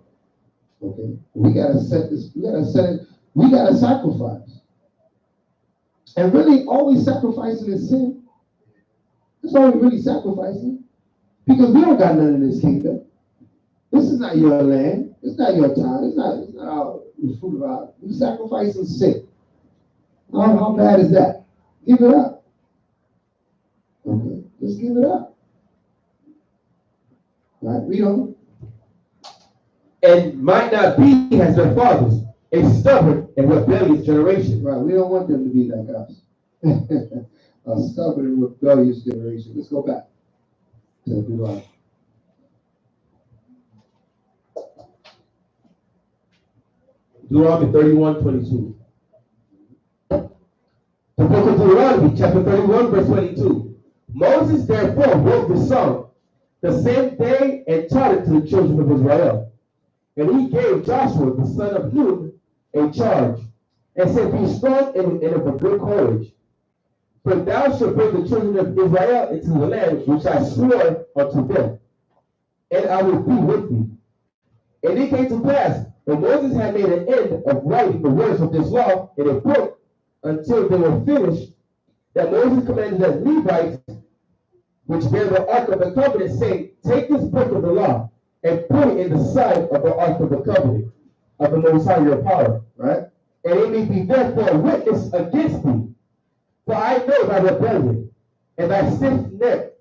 Okay, we gotta set this. We gotta sacrifice. And really, all we sacrificing is sin. That's all we really sacrificing, because we don't got none in this kingdom. This is not your land. It's not your time. It's not the fruit of our. We sacrificing sin. How bad is that? Give it up. Okay, just give it up. Right? We don't. And might not be as their fathers, a stubborn and rebellious generation. Right, we don't want them to be like us. A stubborn and rebellious generation. Let's go back to Deuteronomy. Deuteronomy 31:22. The book of Deuteronomy, chapter 31, verse 22. Moses therefore wrote the song the same day and taught it to the children of Israel. And he gave Joshua, the son of Nun, a charge, and said, be strong and of a good courage. For thou shalt bring the children of Israel into the land which I swore unto them, and I will be with thee. And it came to pass, when Moses had made an end of writing the words of this law in a book until they were finished, that Moses commanded the Levites, which bear the ark of the covenant, saying, take this book of the law and put it in the side of the ark of the covenant of the Most High your power, Right? and it may be therefore a witness against thee. For I know thy rebellion and thy stiff neck.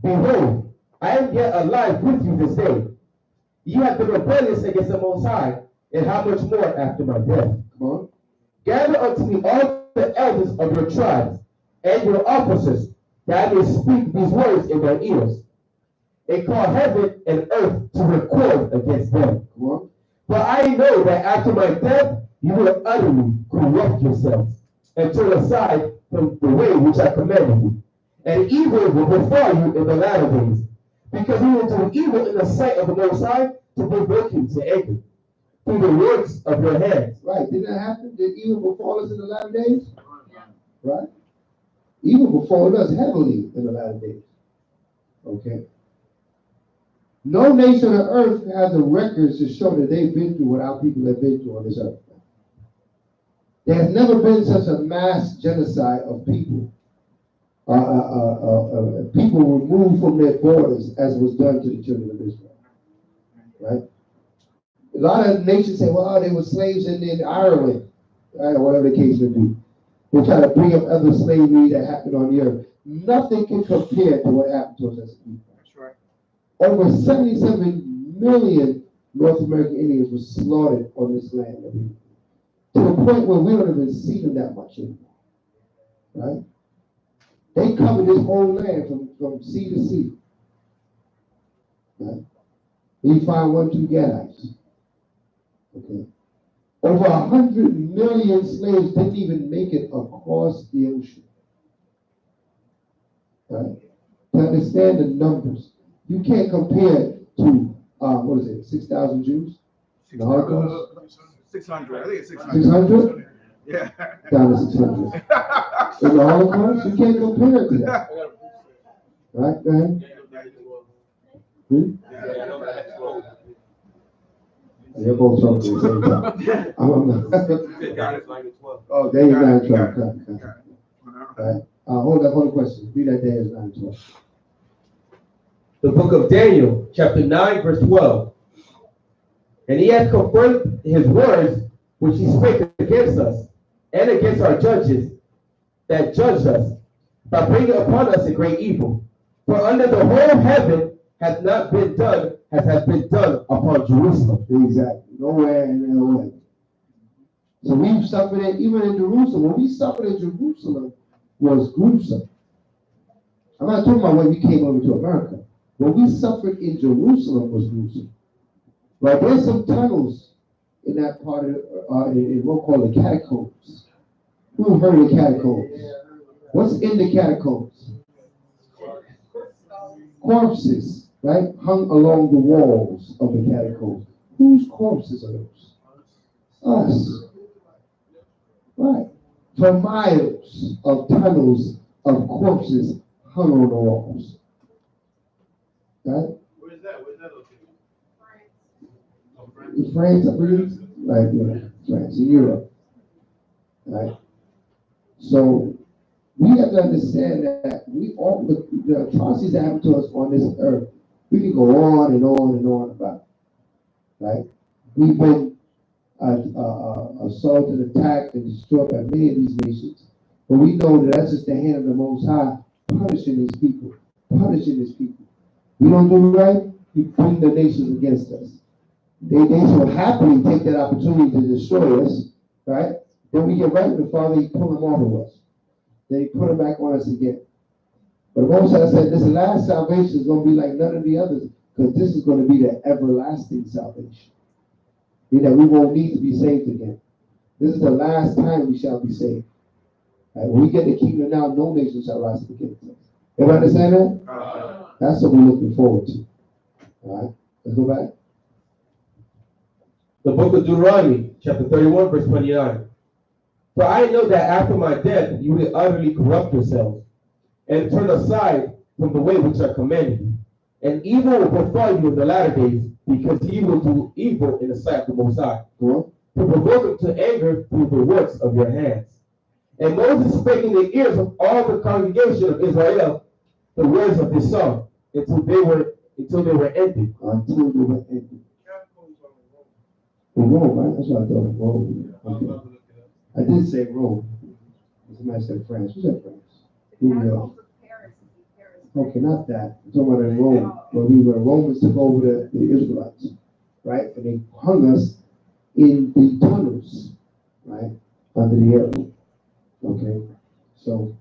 Behold, I am yet alive with you this day. You have been rebellious against the Most High, and how much more after my death? Come on. Gather unto me all the elders of your tribes and your officers, that I may speak these words in their ears, and call heaven and earth to record against them. Come on. For I know that after my death you will utterly corrupt yourselves, and turn aside from the way which I commanded you. And evil will befall you in the latter days, because you will do evil in the sight of the Most High to provoke you to anger through the works of your hands. Right. Didn't that happen? Did evil befall us in the latter days? Right? Evil befall us heavily in the latter days. Okay. No nation on earth has the records to show that they've been through what our people have been through on this earth. There has never been such a mass genocide of people. People removed from their borders as was done to the children of Israel. Right? A lot of nations say, well, they were slaves in Ireland, right? Or whatever the case may be. They try to bring up other slavery that happened on the earth. Nothing can compare to what happened to us as a people. That's right. Over 77 million North American Indians were slaughtered on this land. To the point where we don't even see them that much anymore. Right? They covered this whole land from sea to sea. Right? You find 1, 2 Gadites. Okay. Over 100 million slaves didn't even make it across the ocean. Right? To understand the numbers, you can't compare it to 6,000 Jews? The Holocaust? 600. I think it's 600. 600? Yeah. Down to 600. In the Holocaust, you can't compare it to that. Right? Go ahead. They're both talking at the same time. Oh, there you go. Right. Hold that question. Read that Daniel 9 and 12. The book of Daniel, chapter 9, verse 12. And he hath confirmed his words which he spake against us, and against our judges that judged us, by bringing upon us a great evil. For under the whole heaven hath not been done as has been done upon Jerusalem. Exactly. Nowhere and nowhere. So we've suffered it even in Jerusalem. What we suffered in Jerusalem was gruesome. I'm not talking about when we came over to America. What we suffered in Jerusalem was gruesome. Right? There's some tunnels in that part of in what we call the catacombs. Who heard of the catacombs? What's in the catacombs? Corpses, right? Hung along the walls of the catacombs. Whose corpses are those? Us. Right. For miles of tunnels of corpses hung on the walls. Right? Where's that? Where's that located? In France, I believe. Right, yeah. France, in Europe. Right? So we have to understand that we all the atrocities that happen to us on this earth, we can go on and on and on about. Right? We've been assaulted, attacked, and destroyed by many of these nations. But we know that that's just the hand of the Most High punishing his people. Punishing his people. We don't do right, he bring the nations against us. They so happily take that opportunity to destroy us, right? Then we get right with the Father, he pull them off of us. Then he put them back on us again. But the Most High said this last salvation is going to be like none of the others, because this is going to be the everlasting salvation. Meaning that we won't need to be saved again. This is the last time we shall be saved. Right? When we get the kingdom now, no nation shall rise against us. Everybody understand that? That's what we're looking forward to. All right, let's go back. The book of Deuteronomy, chapter 31, verse 29. For I know that after my death you will utterly corrupt yourselves, and turn aside from the way which I commanded you. And evil will befall you in the latter days, because ye will do evil in the sight of the Most High, to provoke him to anger through the works of your hands. And Moses spake in the ears of all the congregation of Israel the words of this song until they were ended. Until they were ended. Rome, right? That's what I thought. Rome. Okay. I did say Rome. Somebody said France. Who said France? Who else? Okay, not that. I'm talking about in Rome, where Romans took over the Israelites, right? And they hung us in the tunnels, right? Under the earth. Okay, so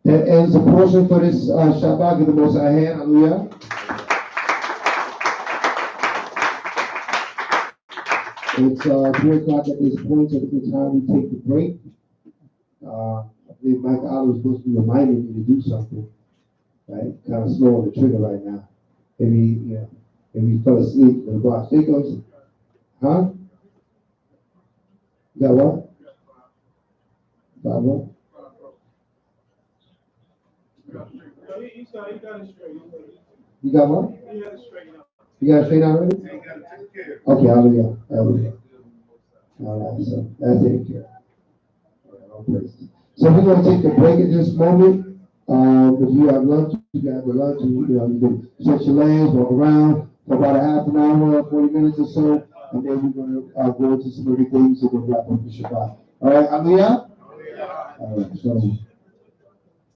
that ends the portion for this Shabbat. Give the Most High hand. Hallelujah. It's 3 o'clock at this point, so at the time we take the break. I believe Mike Otto was supposed to be reminding me to do something, right? Kind of slow on the trigger right now. Maybe he fell asleep in the box. There he goes. Huh? You got what? Got what? He got it straight. You got what? He had it straightened out. You got it straight out already? Okay, hallelujah. Hallelujah. All right, so that's taken care of. All right, all praises. So we're going to take a break at this moment. If you have lunch, you can have a lunch. You can stretch your legs, walk around for about a half an hour, 40 minutes or so, and then we're going to go into some other things and then wrap up the Shabbat. All right, hallelujah? All right, so.